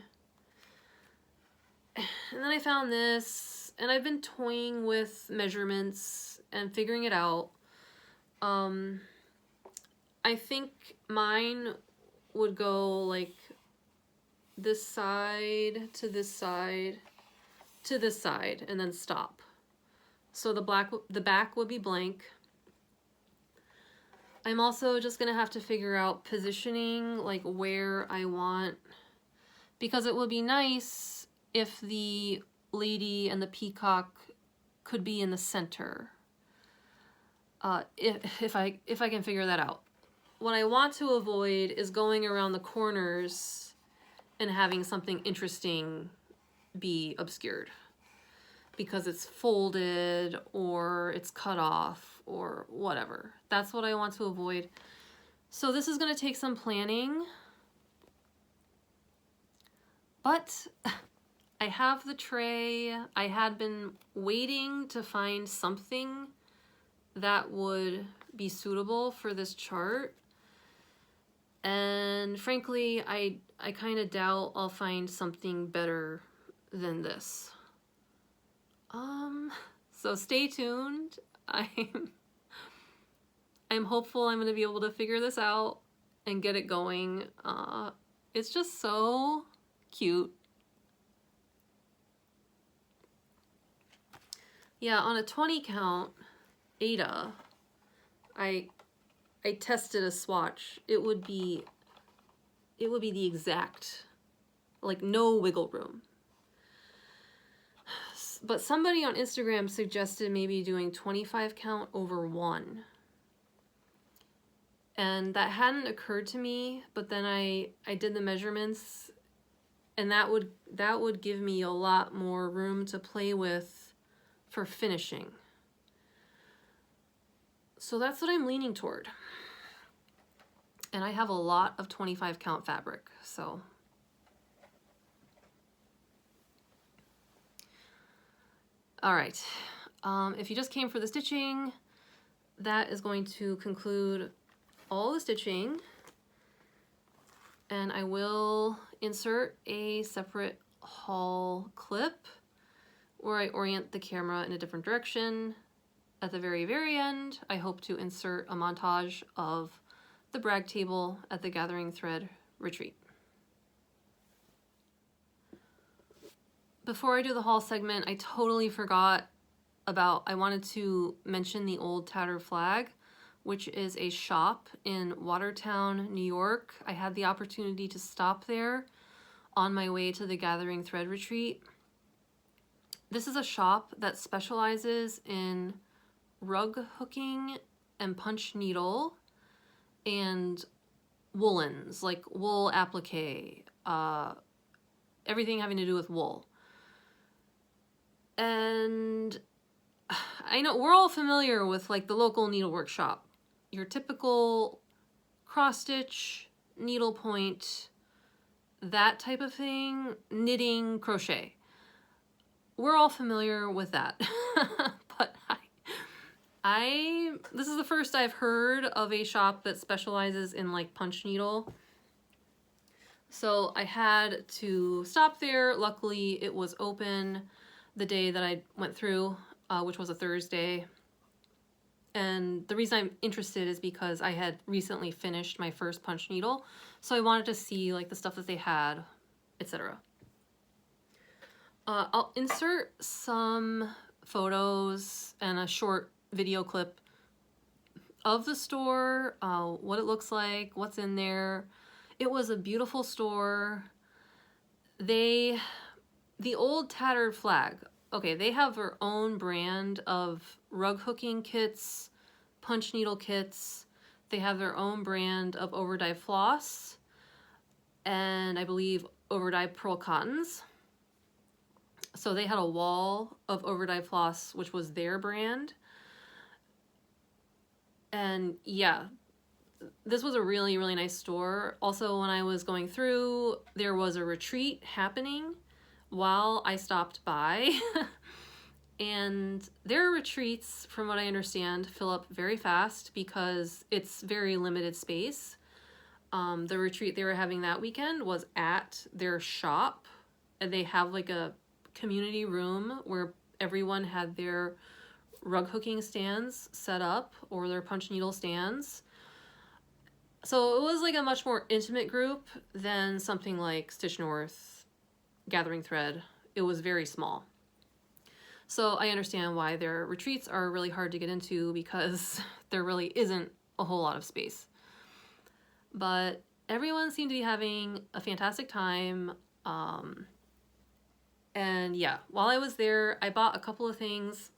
And then I found this, and I've been toying with measurements and figuring it out. I think mine would go like this side to this side to this side and then stop. So the back would be blank. I'm also just gonna have to figure out positioning, like where I want, because it would be nice if the lady and the peacock could be in the center. If I can figure that out. What I want to avoid is going around the corners and having something interesting be obscured because it's folded or it's cut off or whatever. That's what I want to avoid. So this is going to take some planning, but I have the tray. I had been waiting to find something that would be suitable for this chart. And frankly, I kind of doubt I'll find something better than this. So stay tuned. I'm hopeful I'm going to be able to figure this out and get it going. It's just so cute. Yeah, on a 20 count, Ada, I tested a swatch. It would be the exact, like no wiggle room. But somebody on Instagram suggested maybe doing 25 count over 1. And that hadn't occurred to me, but then I did the measurements, and that would give me a lot more room to play with for finishing. So that's what I'm leaning toward. And I have a lot of 25 count fabric, so. All right, if you just came for the stitching, that is going to conclude all the stitching. And I will insert a separate haul clip where I orient the camera in a different direction. At the very, very end, I hope to insert a montage of the brag table at the Gathering Thread retreat. Before I do the haul segment, I totally forgot about, I wanted to mention the old Tattered Flag, which is a shop in Watertown, New York. I had the opportunity to stop there on my way to the Gathering Thread retreat. This is a shop that specializes in rug hooking and punch needle and woolens, like wool applique, everything having to do with wool. And I know we're all familiar with like the local needlework shop, your typical cross stitch, needlepoint, that type of thing, knitting, crochet. we're all familiar with that. But this is the first I've heard of a shop that specializes in like punch needle. So I had to stop there. Luckily it was open the day that I went through, which was a Thursday. And the reason I'm interested is because I had recently finished my first punch needle. So I wanted to see like the stuff that they had, etc. I'll insert some photos and a short video clip of the store, what it looks like, what's in there. It was a beautiful store. The old Tattered Flag, okay, they have their own brand of rug hooking kits, punch needle kits. They have their own brand of overdye floss, and I believe overdye pearl cottons. So they had a wall of overdye floss, which was their brand. And yeah, this was a really, really nice store. Also, when I was going through, there was a retreat happening while I stopped by. And their retreats, from what I understand, fill up very fast because it's very limited space. The retreat they were having that weekend was at their shop, and they have like a community room where everyone had their rug hooking stands set up, or their punch needle stands. So it was like a much more intimate group than something like Stitch North, Gathering Thread. It was very small. So I understand why their retreats are really hard to get into, because there really isn't a whole lot of space. But everyone seemed to be having a fantastic time. And yeah, while I was there, I bought a couple of things.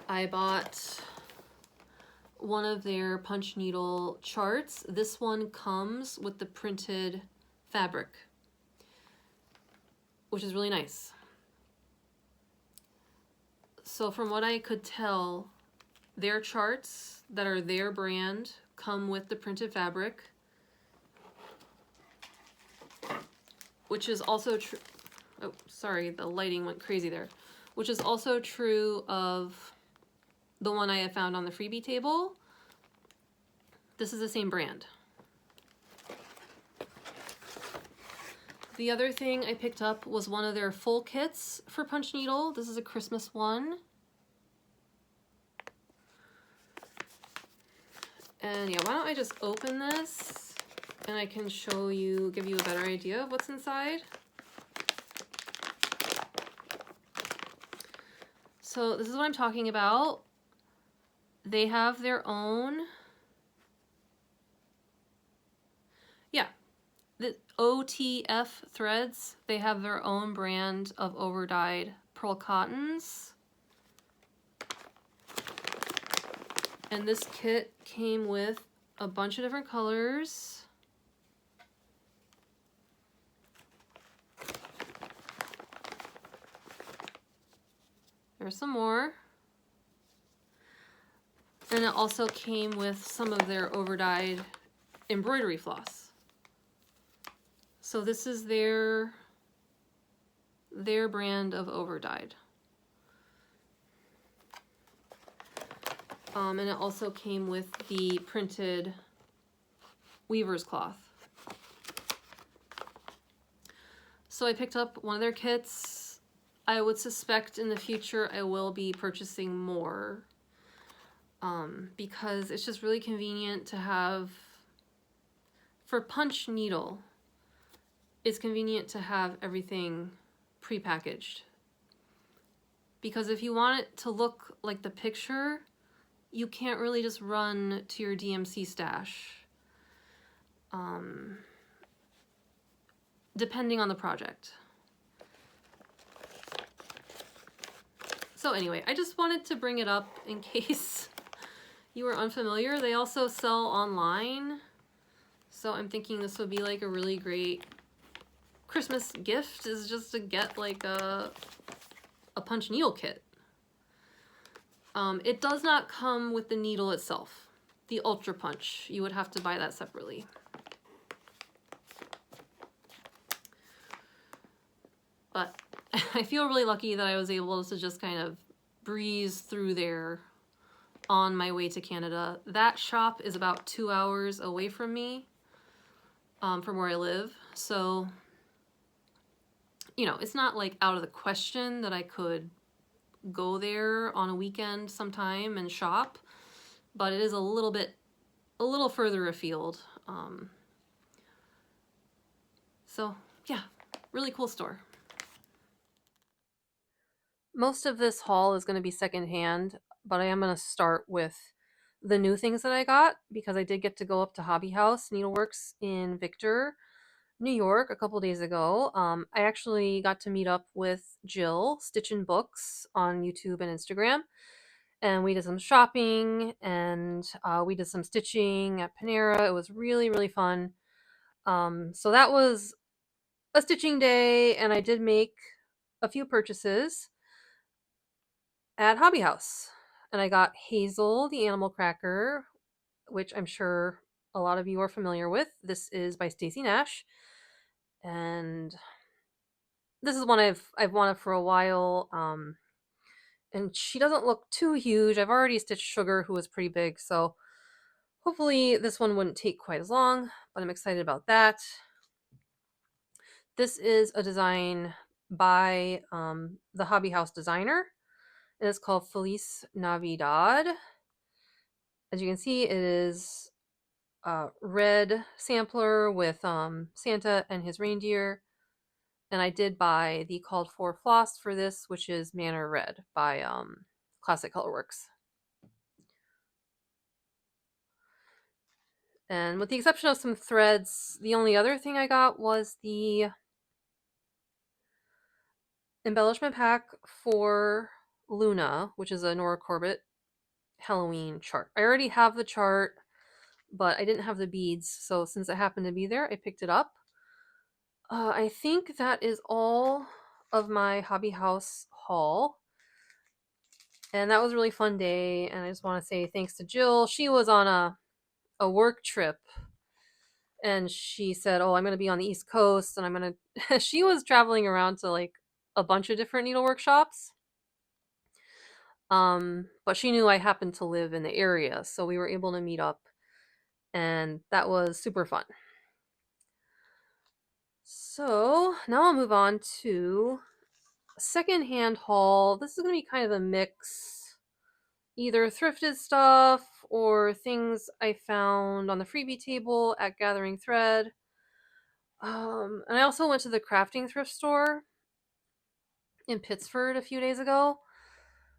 I bought one of their punch needle charts. This one comes with the printed fabric, which is really nice. So from what I could tell, their charts that are their brand come with the printed fabric, which is also true. Oh, sorry, the lighting went crazy there. Which is also true of the one I have found on the freebie table. This is the same brand. The other thing I picked up was one of their full kits for punch needle. This is a Christmas one. And yeah, why don't I just open this and I can show you, give you a better idea of what's inside. So this is what I'm talking about. They have their own, the OTF threads. They have their own brand of overdyed pearl cottons. And this kit came with a bunch of different colors. There's some more. And it also came with some of their overdyed embroidery floss. So this is their brand of overdyed. And it also came with the printed weaver's cloth. So I picked up one of their kits. I would suspect in the future I will be purchasing more, because it's just really convenient to have, for punch needle, it's convenient to have everything prepackaged. Because if you want it to look like the picture, you can't really just run to your DMC stash, depending on the project. So anyway, I just wanted to bring it up in case you were unfamiliar. They also sell online, so I'm thinking this would be like a really great Christmas gift, is just to get like a punch needle kit. It does not come with the needle itself, the Ultra Punch. You would have to buy that separately. But I feel really lucky that I was able to just kind of breeze through there on my way to Canada. That shop is about 2 hours away from me, from where I live. So, you know, it's not like out of the question that I could go there on a weekend sometime and shop, but it is a little further afield. So yeah, really cool store. Most of this haul is going to be secondhand, but I am going to start with the new things that I got because I did get to go up to Hobby House Needleworks in Victor, New York a couple days ago. I actually got to meet up with Jill, Stitchin' Books, on YouTube and Instagram. And we did some shopping and we did some stitching at Panera. It was really, really fun. So that was a stitching day, and I did make a few purchases at Hobby House. And I got Hazel, the animal cracker, which I'm sure a lot of you are familiar with. This is by Stacey Nash. And this is one I've wanted for a while. And she doesn't look too huge. I've already stitched Sugar, who was pretty big, so hopefully this one wouldn't take quite as long, but I'm excited about that. This is a design by the Hobby House designer, and it's called Feliz Navidad. As you can see, it is a red sampler with Santa and his reindeer. And I did buy the called for floss for this, which is Manor Red by Classic Colorworks. And with the exception of some threads, the only other thing I got was the embellishment pack for Luna, which is a Nora Corbett Halloween chart. I already have the chart, but I didn't have the beads, so since it happened to be there, I picked it up. I think that is all of my Hobby House haul. And that was a really fun day, and I just want to say thanks to Jill. She was on a work trip, and she said, oh, I'm going to be on the East Coast, and I'm going to... She was traveling around to like a bunch of different needlework shops. But she knew I happened to live in the area, so we were able to meet up, and that was super fun. So now I'll move on to a secondhand haul. This is going to be kind of a mix, either thrifted stuff or things I found on the freebie table at Gathering Thread. And I also went to the crafting thrift store in Pittsford a few days ago,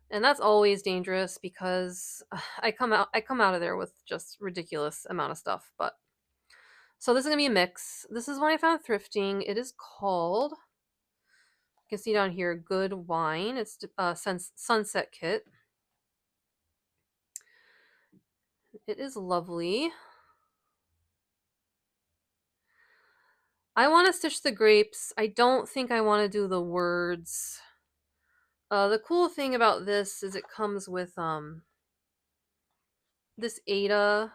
and that's always dangerous because I come out of there with just ridiculous amount of stuff. But so this is gonna be a mix. This is what I found thrifting. It is called, you can see down here, Good Wine. It's a sunset kit. It is lovely. I want to stitch the grapes. I don't think I want to do the words. The cool thing about this is it comes with this Ada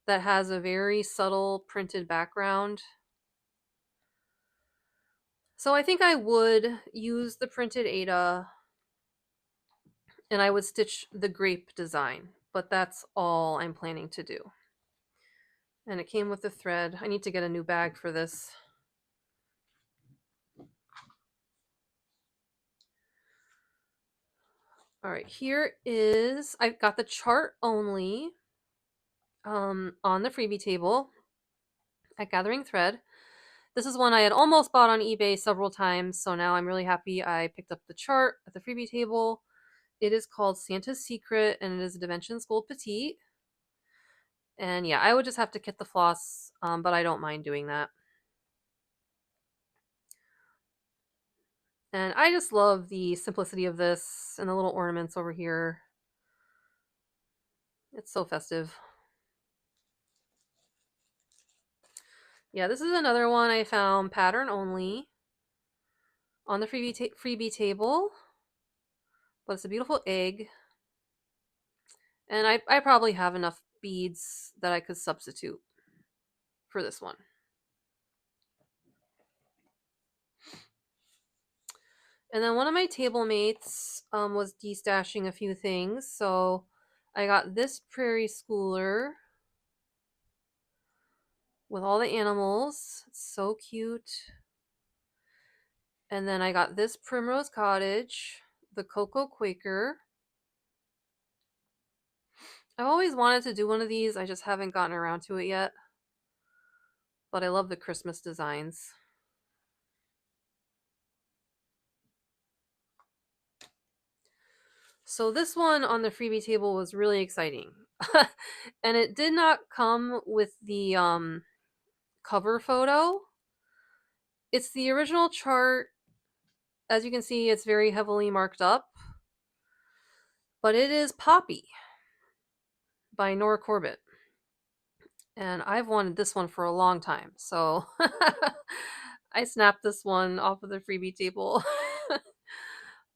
that has a very subtle printed background. So I think I would use the printed Ada and I would stitch the grape design, but that's all I'm planning to do. And it came with the thread. I need to get a new bag for this. All right, here is, I've got the chart only on the freebie table at Gathering Thread. This is one I had almost bought on eBay several times, so now I'm really happy I picked up the chart at the freebie table. It is called Santa's Secret, and it is a Dimensions Gold Petite. And yeah, I would just have to kit the floss, but I don't mind doing that. And I just love the simplicity of this and the little ornaments over here. It's so festive. Yeah, this is another one I found pattern only on the freebie table. But it's a beautiful egg. And I probably have enough beads that I could substitute for this one. And then one of my table mates was destashing a few things, so I got this prairie schooler with all the animals. It's so cute. And then I got this Primrose Cottage, the Cocoa Quaker. I've always wanted to do one of these, I just haven't gotten around to it yet. But I love the Christmas designs. So this one on the freebie table was really exciting. And it did not come with the cover photo. It's the original chart. As you can see, it's very heavily marked up. But it is Poppy by Nora Corbett. And I've wanted this one for a long time. So I snapped this one off of the freebie table.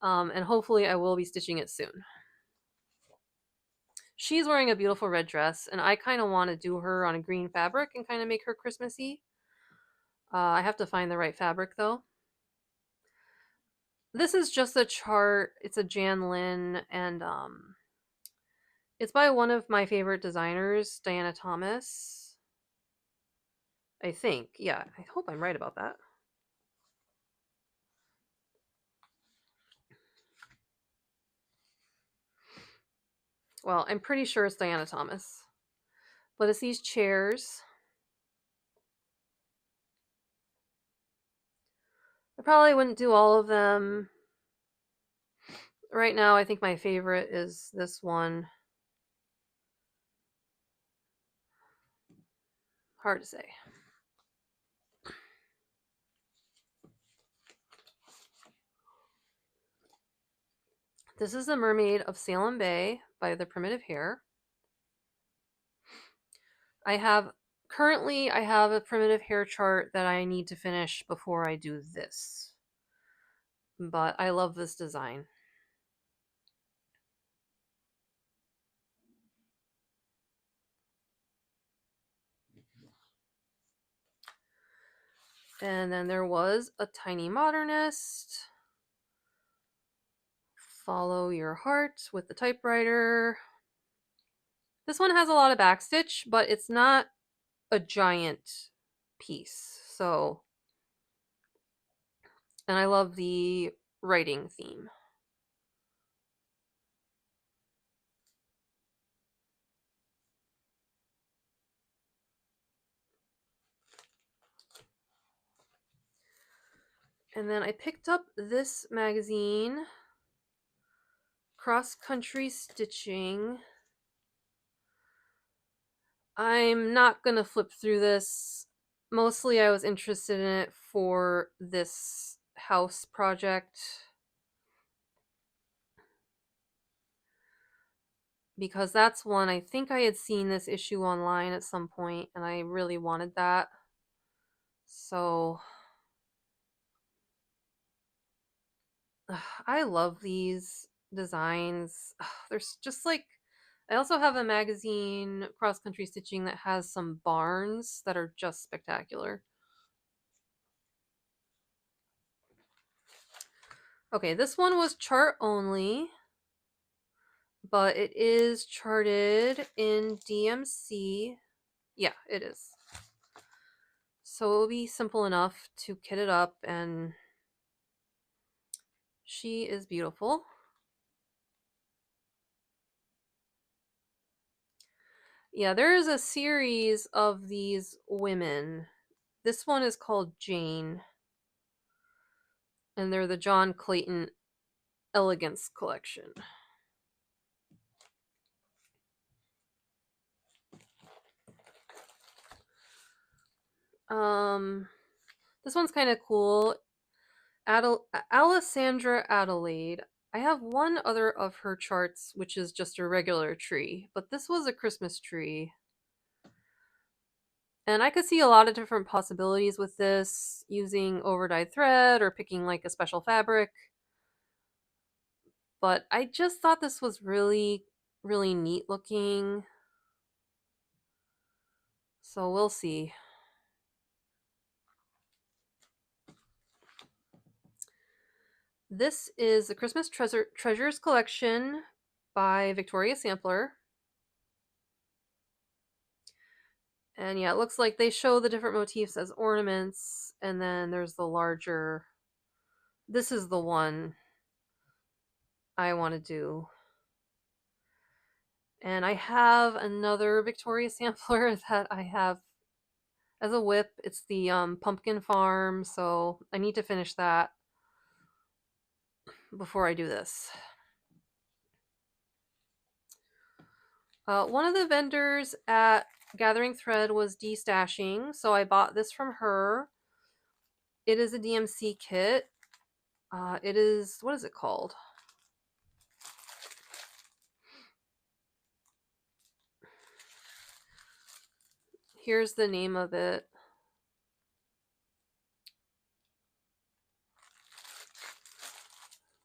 And hopefully I will be stitching it soon. She's wearing a beautiful red dress, and I kind of want to do her on a green fabric and kind of make her Christmassy. I have to find the right fabric though. This is just a chart. It's a Jan Lin, and it's by one of my favorite designers, Diana Thomas. I think. Yeah, I hope I'm right about that. Well, I'm pretty sure it's Diana Thomas. But it's these chairs. I probably wouldn't do all of them. Right now, I think my favorite is this one. Hard to say. This is the Mermaid of Salem Bay by the Primitive Hare. I have a Primitive Hare chart that I need to finish before I do this. But I love this design. And then there was a Tiny Modernist. Follow Your Heart with the typewriter. This one has a lot of backstitch, but it's not a giant piece. So, and I love the writing theme. And then I picked up this magazine, Cross Country Stitching. I'm not going to flip through this. Mostly I was interested in it for this house project, because that's one I think I had seen this issue online at some point and I really wanted that. So I love these designs. There's just like, I also have a magazine, Cross Country Stitching, that has some barns that are just spectacular. Okay, this one was chart only, but it is charted in DMC. Yeah, it is. So it'll be simple enough to kit it up, and she is beautiful. Yeah, there is a series of these women. This one is called Jane, and they're the John Clayton Elegance collection. This one's kind of cool. Alessandra Adelaide. I have one other of her charts, which is just a regular tree, but this was a Christmas tree. And I could see a lot of different possibilities with this, using overdyed thread or picking like a special fabric. But I just thought this was really, really neat looking. So we'll see. This is the Christmas Treasures Collection by Victoria Sampler. And yeah, it looks like they show the different motifs as ornaments, and then there's the larger. This is the one I want to do. And I have another Victoria Sampler that I have as a whip. It's the Pumpkin Farm, so I need to finish that before I do this. One of the vendors at Gathering Thread was destashing, so I bought this from her. It is a DMC kit. It is, what is it called? Here's the name of it.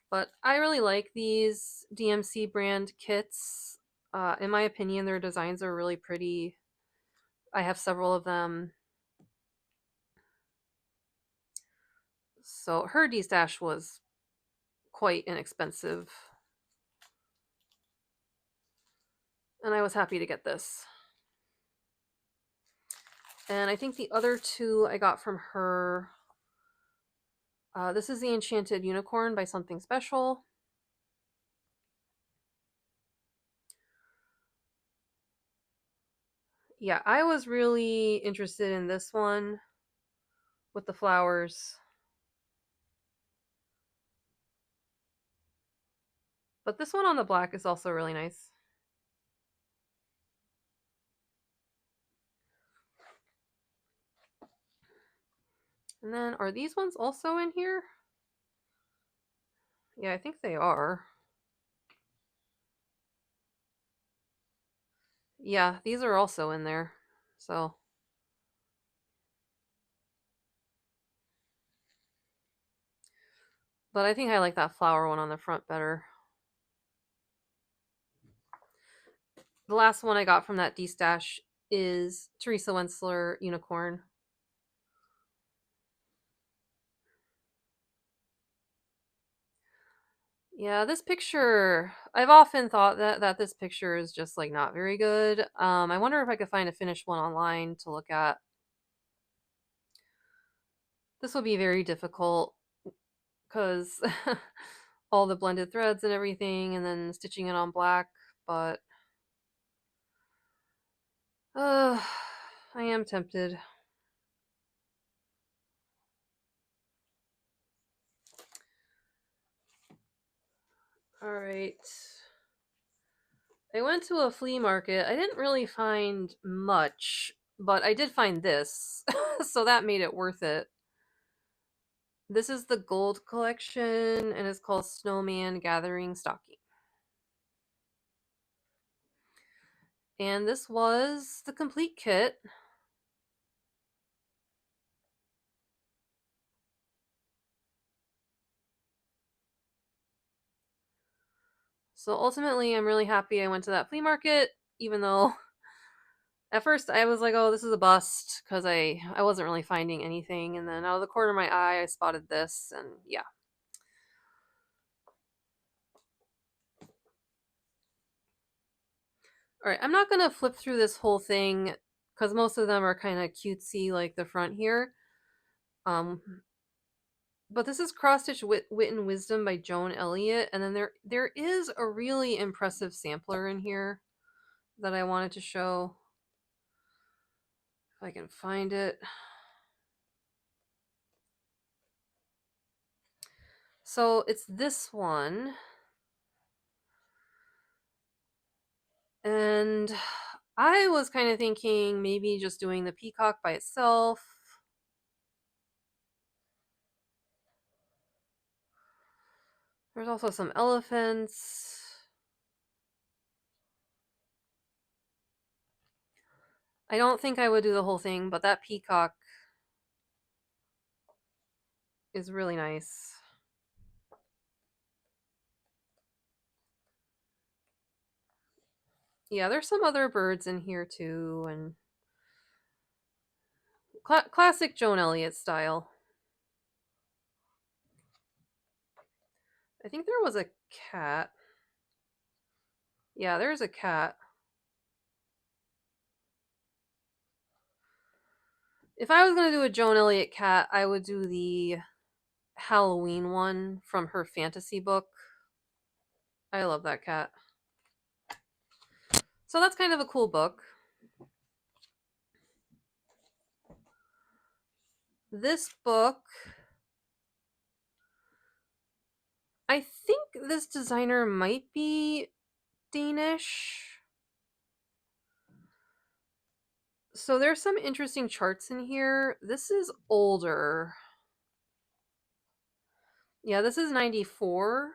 But I really like these DMC brand kits. In my opinion, their designs are really pretty. I have several of them. So her destash was quite inexpensive. And I was happy to get this. And I think the other two I got from her. This is the Enchanted Unicorn by Something Special. Yeah, I was really interested in this one with the flowers. But this one on the black is also really nice. And then, are these ones also in here? Yeah, I think they are. Yeah, these are also in there. So. But I think I like that flower one on the front better. The last one I got from that destash is Teresa Wensler Unicorn. Yeah, this picture, I've often thought that this picture is just like not very good. I wonder if I could find a finished one online to look at. This will be very difficult because all the blended threads and everything, and then stitching it on black, but I am tempted. All right. I went to a flea market. I didn't really find much, but I did find this, so that made it worth it. This is the gold collection, and it's called Snowman Gathering Stocking. And this was the complete kit. So ultimately, I'm really happy I went to that flea market, even though at first I was like, oh, this is a bust, because I wasn't really finding anything. And then out of the corner of my eye, I spotted this, and yeah. All right, I'm not going to flip through this whole thing because most of them are kind of cutesy, like the front here. Um, but this is Cross Stitch Wit and Wisdom by Joan Elliott, and then there is a really impressive sampler in here that I wanted to show. If I can find it. So it's this one. And I was kind of thinking maybe just doing the peacock by itself. There's also some elephants. I don't think I would do the whole thing, but that peacock is really nice. Yeah, there's some other birds in here too, and classic Joan Elliott style. I think there was a cat. Yeah, there's a cat. If I was going to do a Joan Elliott cat, I would do the Halloween one from her fantasy book. I love that cat. So that's kind of a cool book. This book, I think this designer might be Danish. So there's some interesting charts in here. This is older. Yeah, this is 94.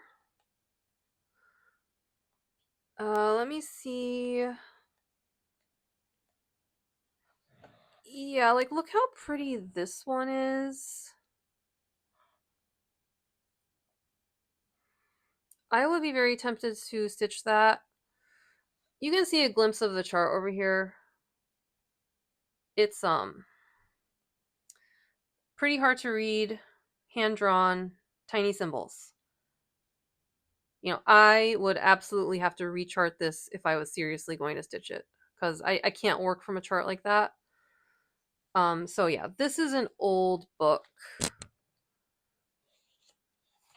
Let me see. Yeah, like look how pretty this one is. I would be very tempted to stitch that. You can see a glimpse of the chart over here. It's pretty hard to read, hand drawn, tiny symbols. You know, I would absolutely have to rechart this if I was seriously going to stitch it because I can't work from a chart like that. So yeah, this is an old book,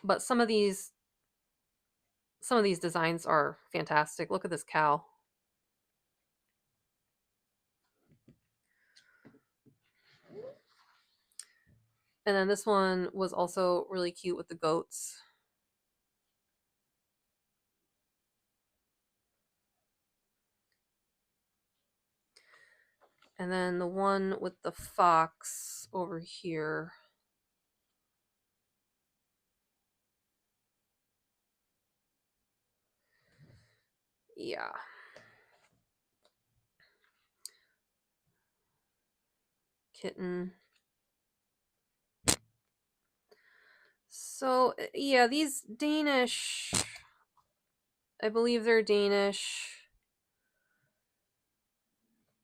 but some of these designs are fantastic. Look at this cow. And then this one was also really cute with the goats. And then the one with the fox over here. Yeah. Kitten. So, yeah, these Danish, I believe they're Danish.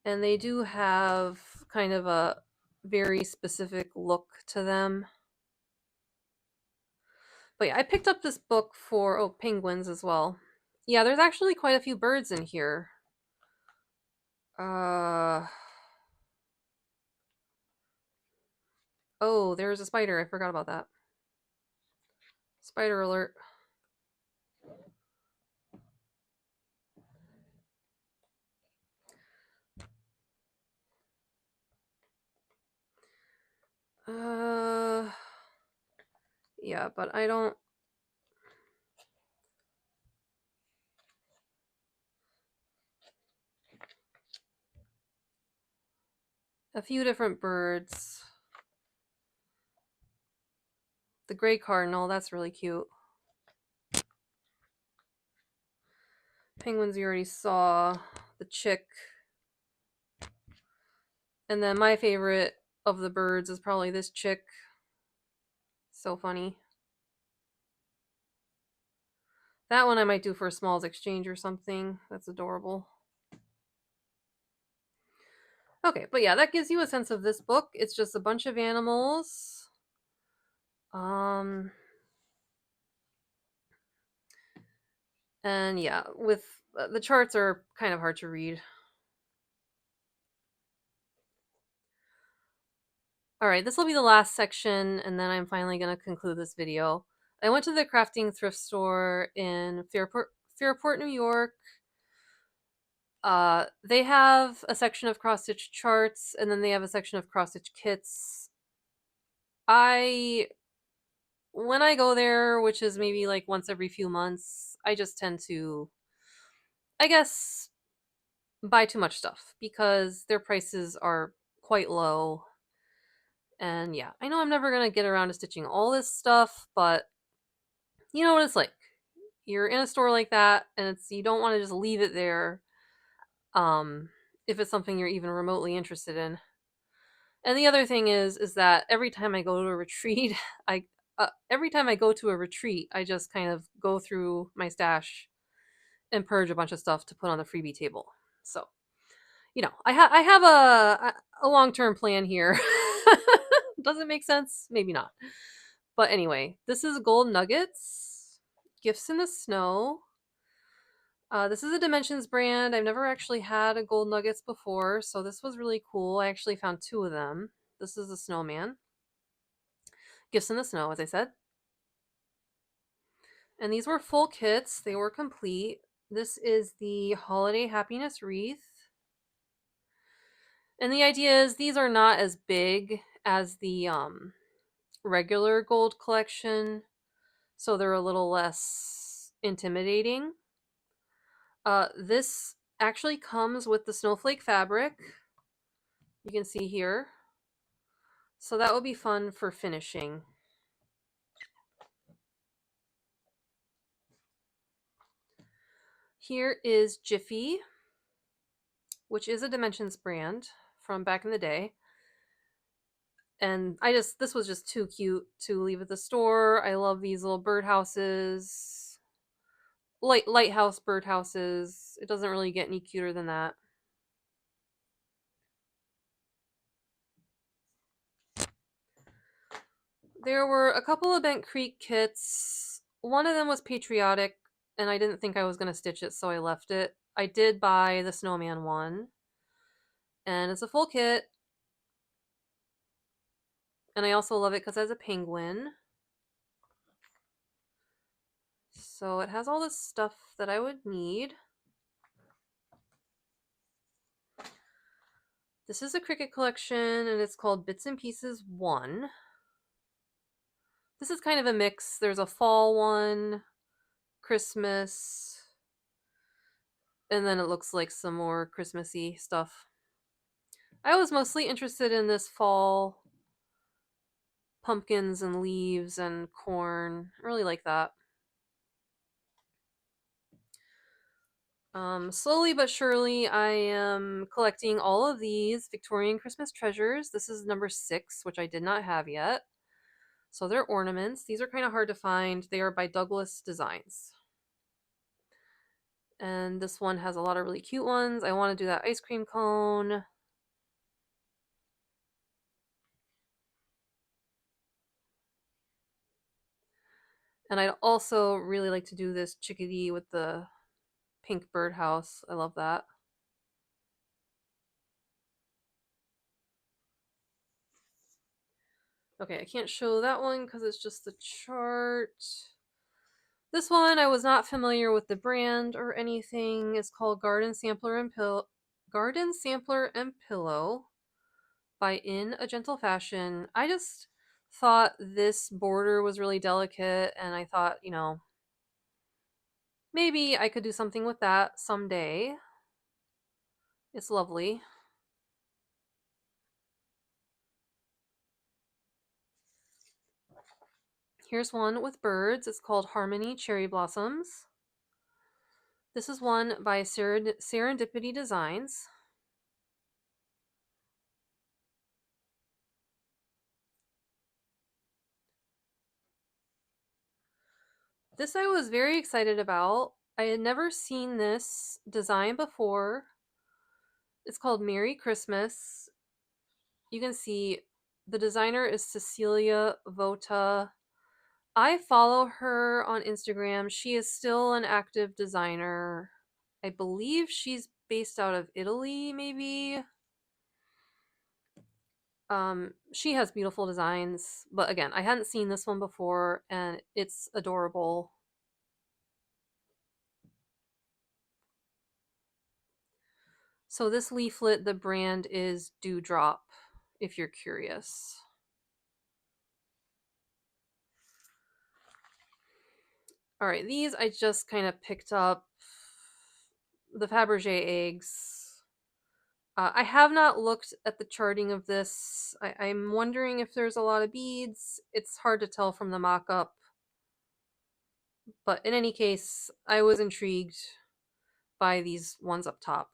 And they do have kind of a very specific look to them. But yeah, I picked up this book for, penguins as well. Yeah, there's actually quite a few birds in here. Oh, there's a spider. I forgot about that. Spider alert. Yeah, but I don't. A few different birds. The gray cardinal, that's really cute. Penguins you already saw. The chick. And then my favorite of the birds is probably this chick. So funny. That one I might do for a Smalls exchange or something. That's adorable. Okay, but yeah, that gives you a sense of this book. It's just a bunch of animals. And yeah, with the charts are kind of hard to read. All right, this will be the last section, and then I'm finally going to conclude this video. I went to the crafting thrift store in Fairport, New York. They have a section of cross stitch charts, and then they have a section of cross stitch kits. When I go there, which is maybe like once every few months, I just tend to, I guess, buy too much stuff because their prices are quite low. And yeah, I know I'm never going to get around to stitching all this stuff, but you know what it's like. You're in a store like that and you don't want to just leave it there if it's something you're even remotely interested in. And the other thing is that every time I go to a retreat, I just kind of go through my stash and purge a bunch of stuff to put on the freebie table. So, you know, I have a long-term plan here. Does it make sense? Maybe not. But anyway, this is gold nuggets. Gifts in the Snow. This is a Dimensions brand. I've never actually had a gold nuggets before, so this was really cool. I actually found 2 of them. This is a snowman. Gifts in the Snow, as I said. And these were full kits. They were complete. This is the Holiday Happiness Wreath. And the idea is these are not as big as the regular gold collection, so they're a little less intimidating. This actually comes with the snowflake fabric. You can see here. So that would be fun for finishing. Here is Jiffy, which is a Dimensions brand from back in the day. And this was just too cute to leave at the store. I love these little birdhouses. Lighthouse birdhouses. It doesn't really get any cuter than that. There were a couple of Bent Creek kits. One of them was patriotic, and I didn't think I was going to stitch it, so I left it. I did buy the snowman one, and it's a full kit. And I also love it because it has a penguin. So it has all this stuff that I would need. This is a Cricut collection, and it's called Bits and Pieces 1. This is kind of a mix. There's a fall one, Christmas, and then it looks like some more Christmassy stuff. I was mostly interested in this fall pumpkins and leaves and corn. I really like that. Slowly but surely, I am collecting all of these Victorian Christmas treasures. This is number 6, which I did not have yet. So they're ornaments. These are kind of hard to find. They are by Douglas Designs. And this one has a lot of really cute ones. I want to do that ice cream cone. And I'd also really like to do this chickadee with the pink birdhouse. I love that. Okay, I can't show that one because it's just the chart. This one, I was not familiar with the brand or anything. It's called Garden Sampler and Pillow by In a Gentle Fashion. I just thought this border was really delicate, and I thought, maybe I could do something with that someday. It's lovely. Here's one with birds. It's called Harmony Cherry Blossoms. This is one by Serendipity Designs. This I was very excited about. I had never seen this design before. It's called Merry Christmas. You can see the designer is Cecilia Vota. I follow her on Instagram. She is still an active designer. I believe she's based out of Italy, maybe. She has beautiful designs, but again, I hadn't seen this one before, and it's adorable. So this leaflet, the brand is Dewdrop, if you're curious. All right, these I just kind of picked up. The Fabergé eggs. I have not looked at the charting of this. I'm wondering if there's a lot of beads. It's hard to tell from the mock-up. But in any case, I was intrigued by these ones up top.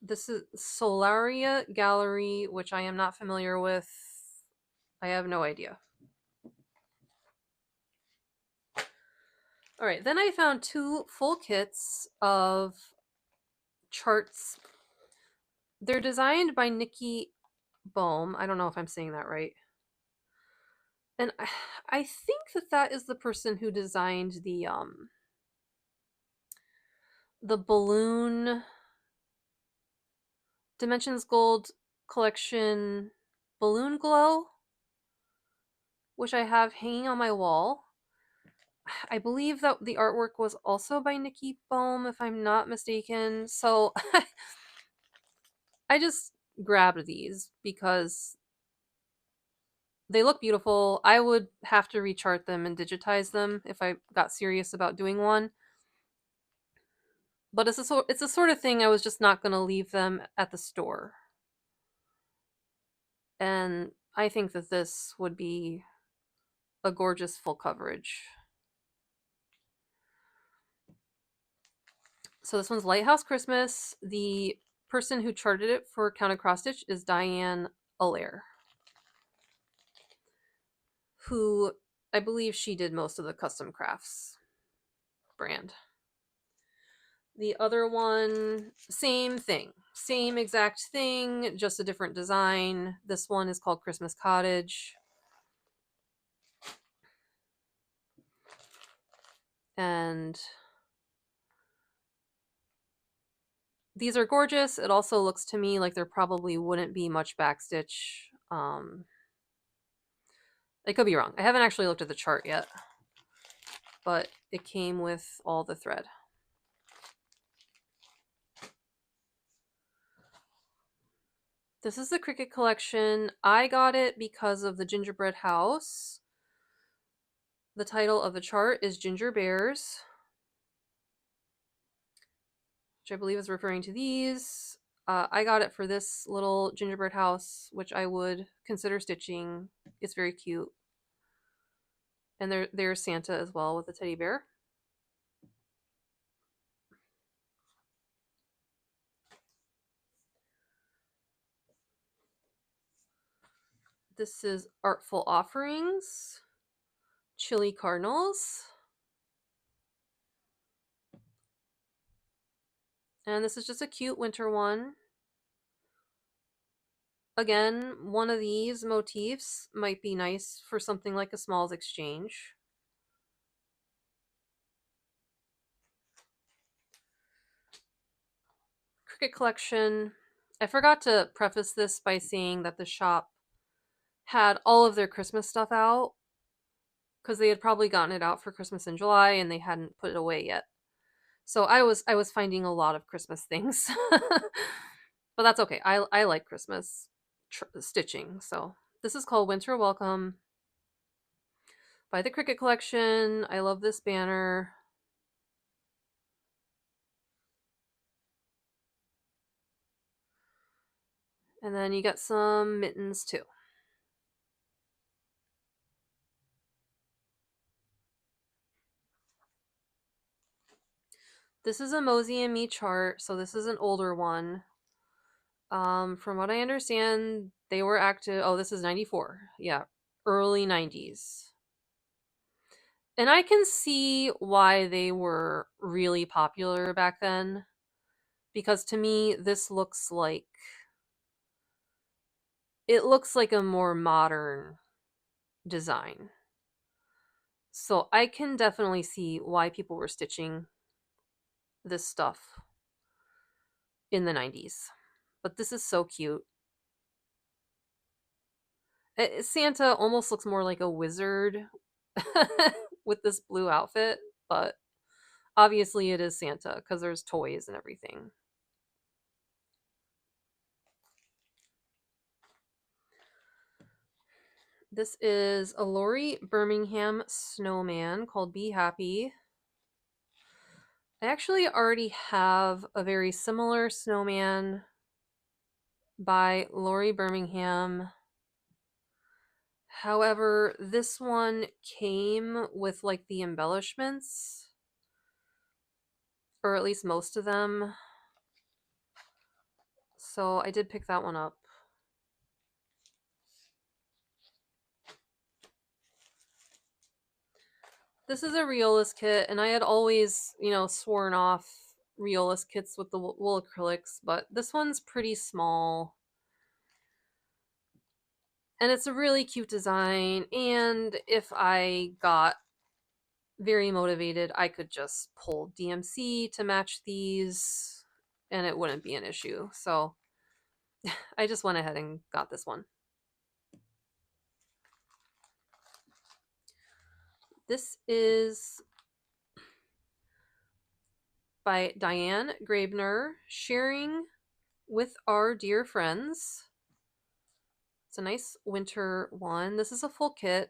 This is Solaria Gallery, which I am not familiar with. I have no idea. All right, then I found 2 full kits of charts. They're designed by Nikki Bohm. I don't know if I'm saying that right. And I think that that is the person who designed the balloon Dimensions Gold collection balloon glow, which I have hanging on my wall. I believe that the artwork was also by Nikki Bohm, if I'm not mistaken. So I just grabbed these because they look beautiful. I would have to rechart them and digitize them if I got serious about doing one. But it's a sort of thing I was just not going to leave them at the store. And I think that this would be a gorgeous full coverage. So this one's Lighthouse Christmas. The person who charted it for Counted Cross Stitch is Diane Allaire, who I believe she did most of the custom crafts brand. The other one, same thing. Same exact thing, just a different design. This one is called Christmas Cottage. And these are gorgeous. It also looks to me like there probably wouldn't be much backstitch. I could be wrong. I haven't actually looked at the chart yet, but it came with all the thread. This is the Cricut collection. I got it because of the gingerbread house. The title of the chart is Ginger Bears, which I believe is referring to these. I got it for this little gingerbread house, which I would consider stitching. It's very cute. And there's Santa as well with a teddy bear. This is Artful Offerings, Chili Cardinals. And this is just a cute winter one. Again, one of these motifs might be nice for something like a Smalls Exchange. Cricut collection. I forgot to preface this by saying that the shop had all of their Christmas stuff out because they had probably gotten it out for Christmas in July and they hadn't put it away yet. So I was finding a lot of Christmas things. But that's okay. I like Christmas stitching. So this is called Winter Welcome by the Cricut collection. I love this banner. And then you get some mittens too. This is a Mosey and Me chart, so this is an older one. From what I understand, they were active. Oh, this is 94. Yeah, early 90s. And I can see why they were really popular back then. Because to me, this looks like a more modern design. So I can definitely see why people were stitching this stuff in the 90s. But this is so cute. Santa almost looks more like a wizard with this blue outfit, but obviously it is Santa because there's toys and everything. This is a Lori Birmingham snowman called Be Happy. I actually already have a very similar snowman by Lori Birmingham. However, this one came with like the embellishments, or at least most of them. So I did pick that one up. This is a Riolis kit, and I had always, sworn off Riolis kits with the wool acrylics, but this one's pretty small. And it's a really cute design, and if I got very motivated, I could just pull DMC to match these and it wouldn't be an issue. So I just went ahead and got this one. This is by Diane Grabner, Sharing with Our Dear Friends. It's a nice winter one. This is a full kit,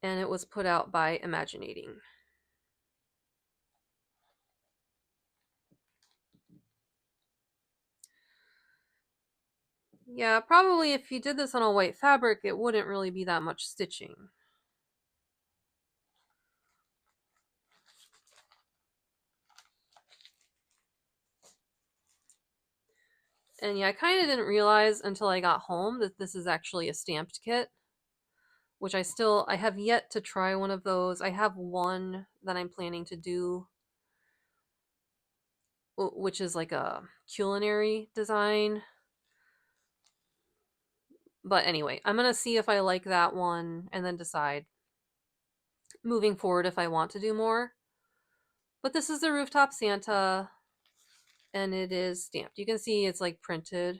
and it was put out by Imaginating. Yeah, probably if you did this on a white fabric, it wouldn't really be that much stitching. And yeah, I kind of didn't realize until I got home that this is actually a stamped kit, which I have yet to try one of those. I have one that I'm planning to do, which is like a culinary design. But anyway, I'm going to see if I like that one and then decide moving forward if I want to do more. But this is the Rooftop Santa, and it is stamped. You can see it's like printed.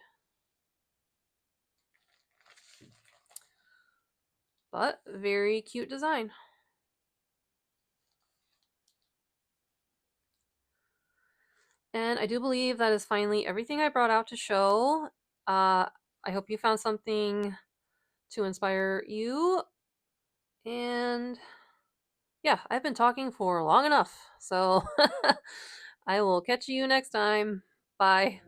But very cute design. And I do believe that is finally everything I brought out to show. I hope you found something to inspire you. And yeah, I've been talking for long enough. So I will catch you next time. Bye.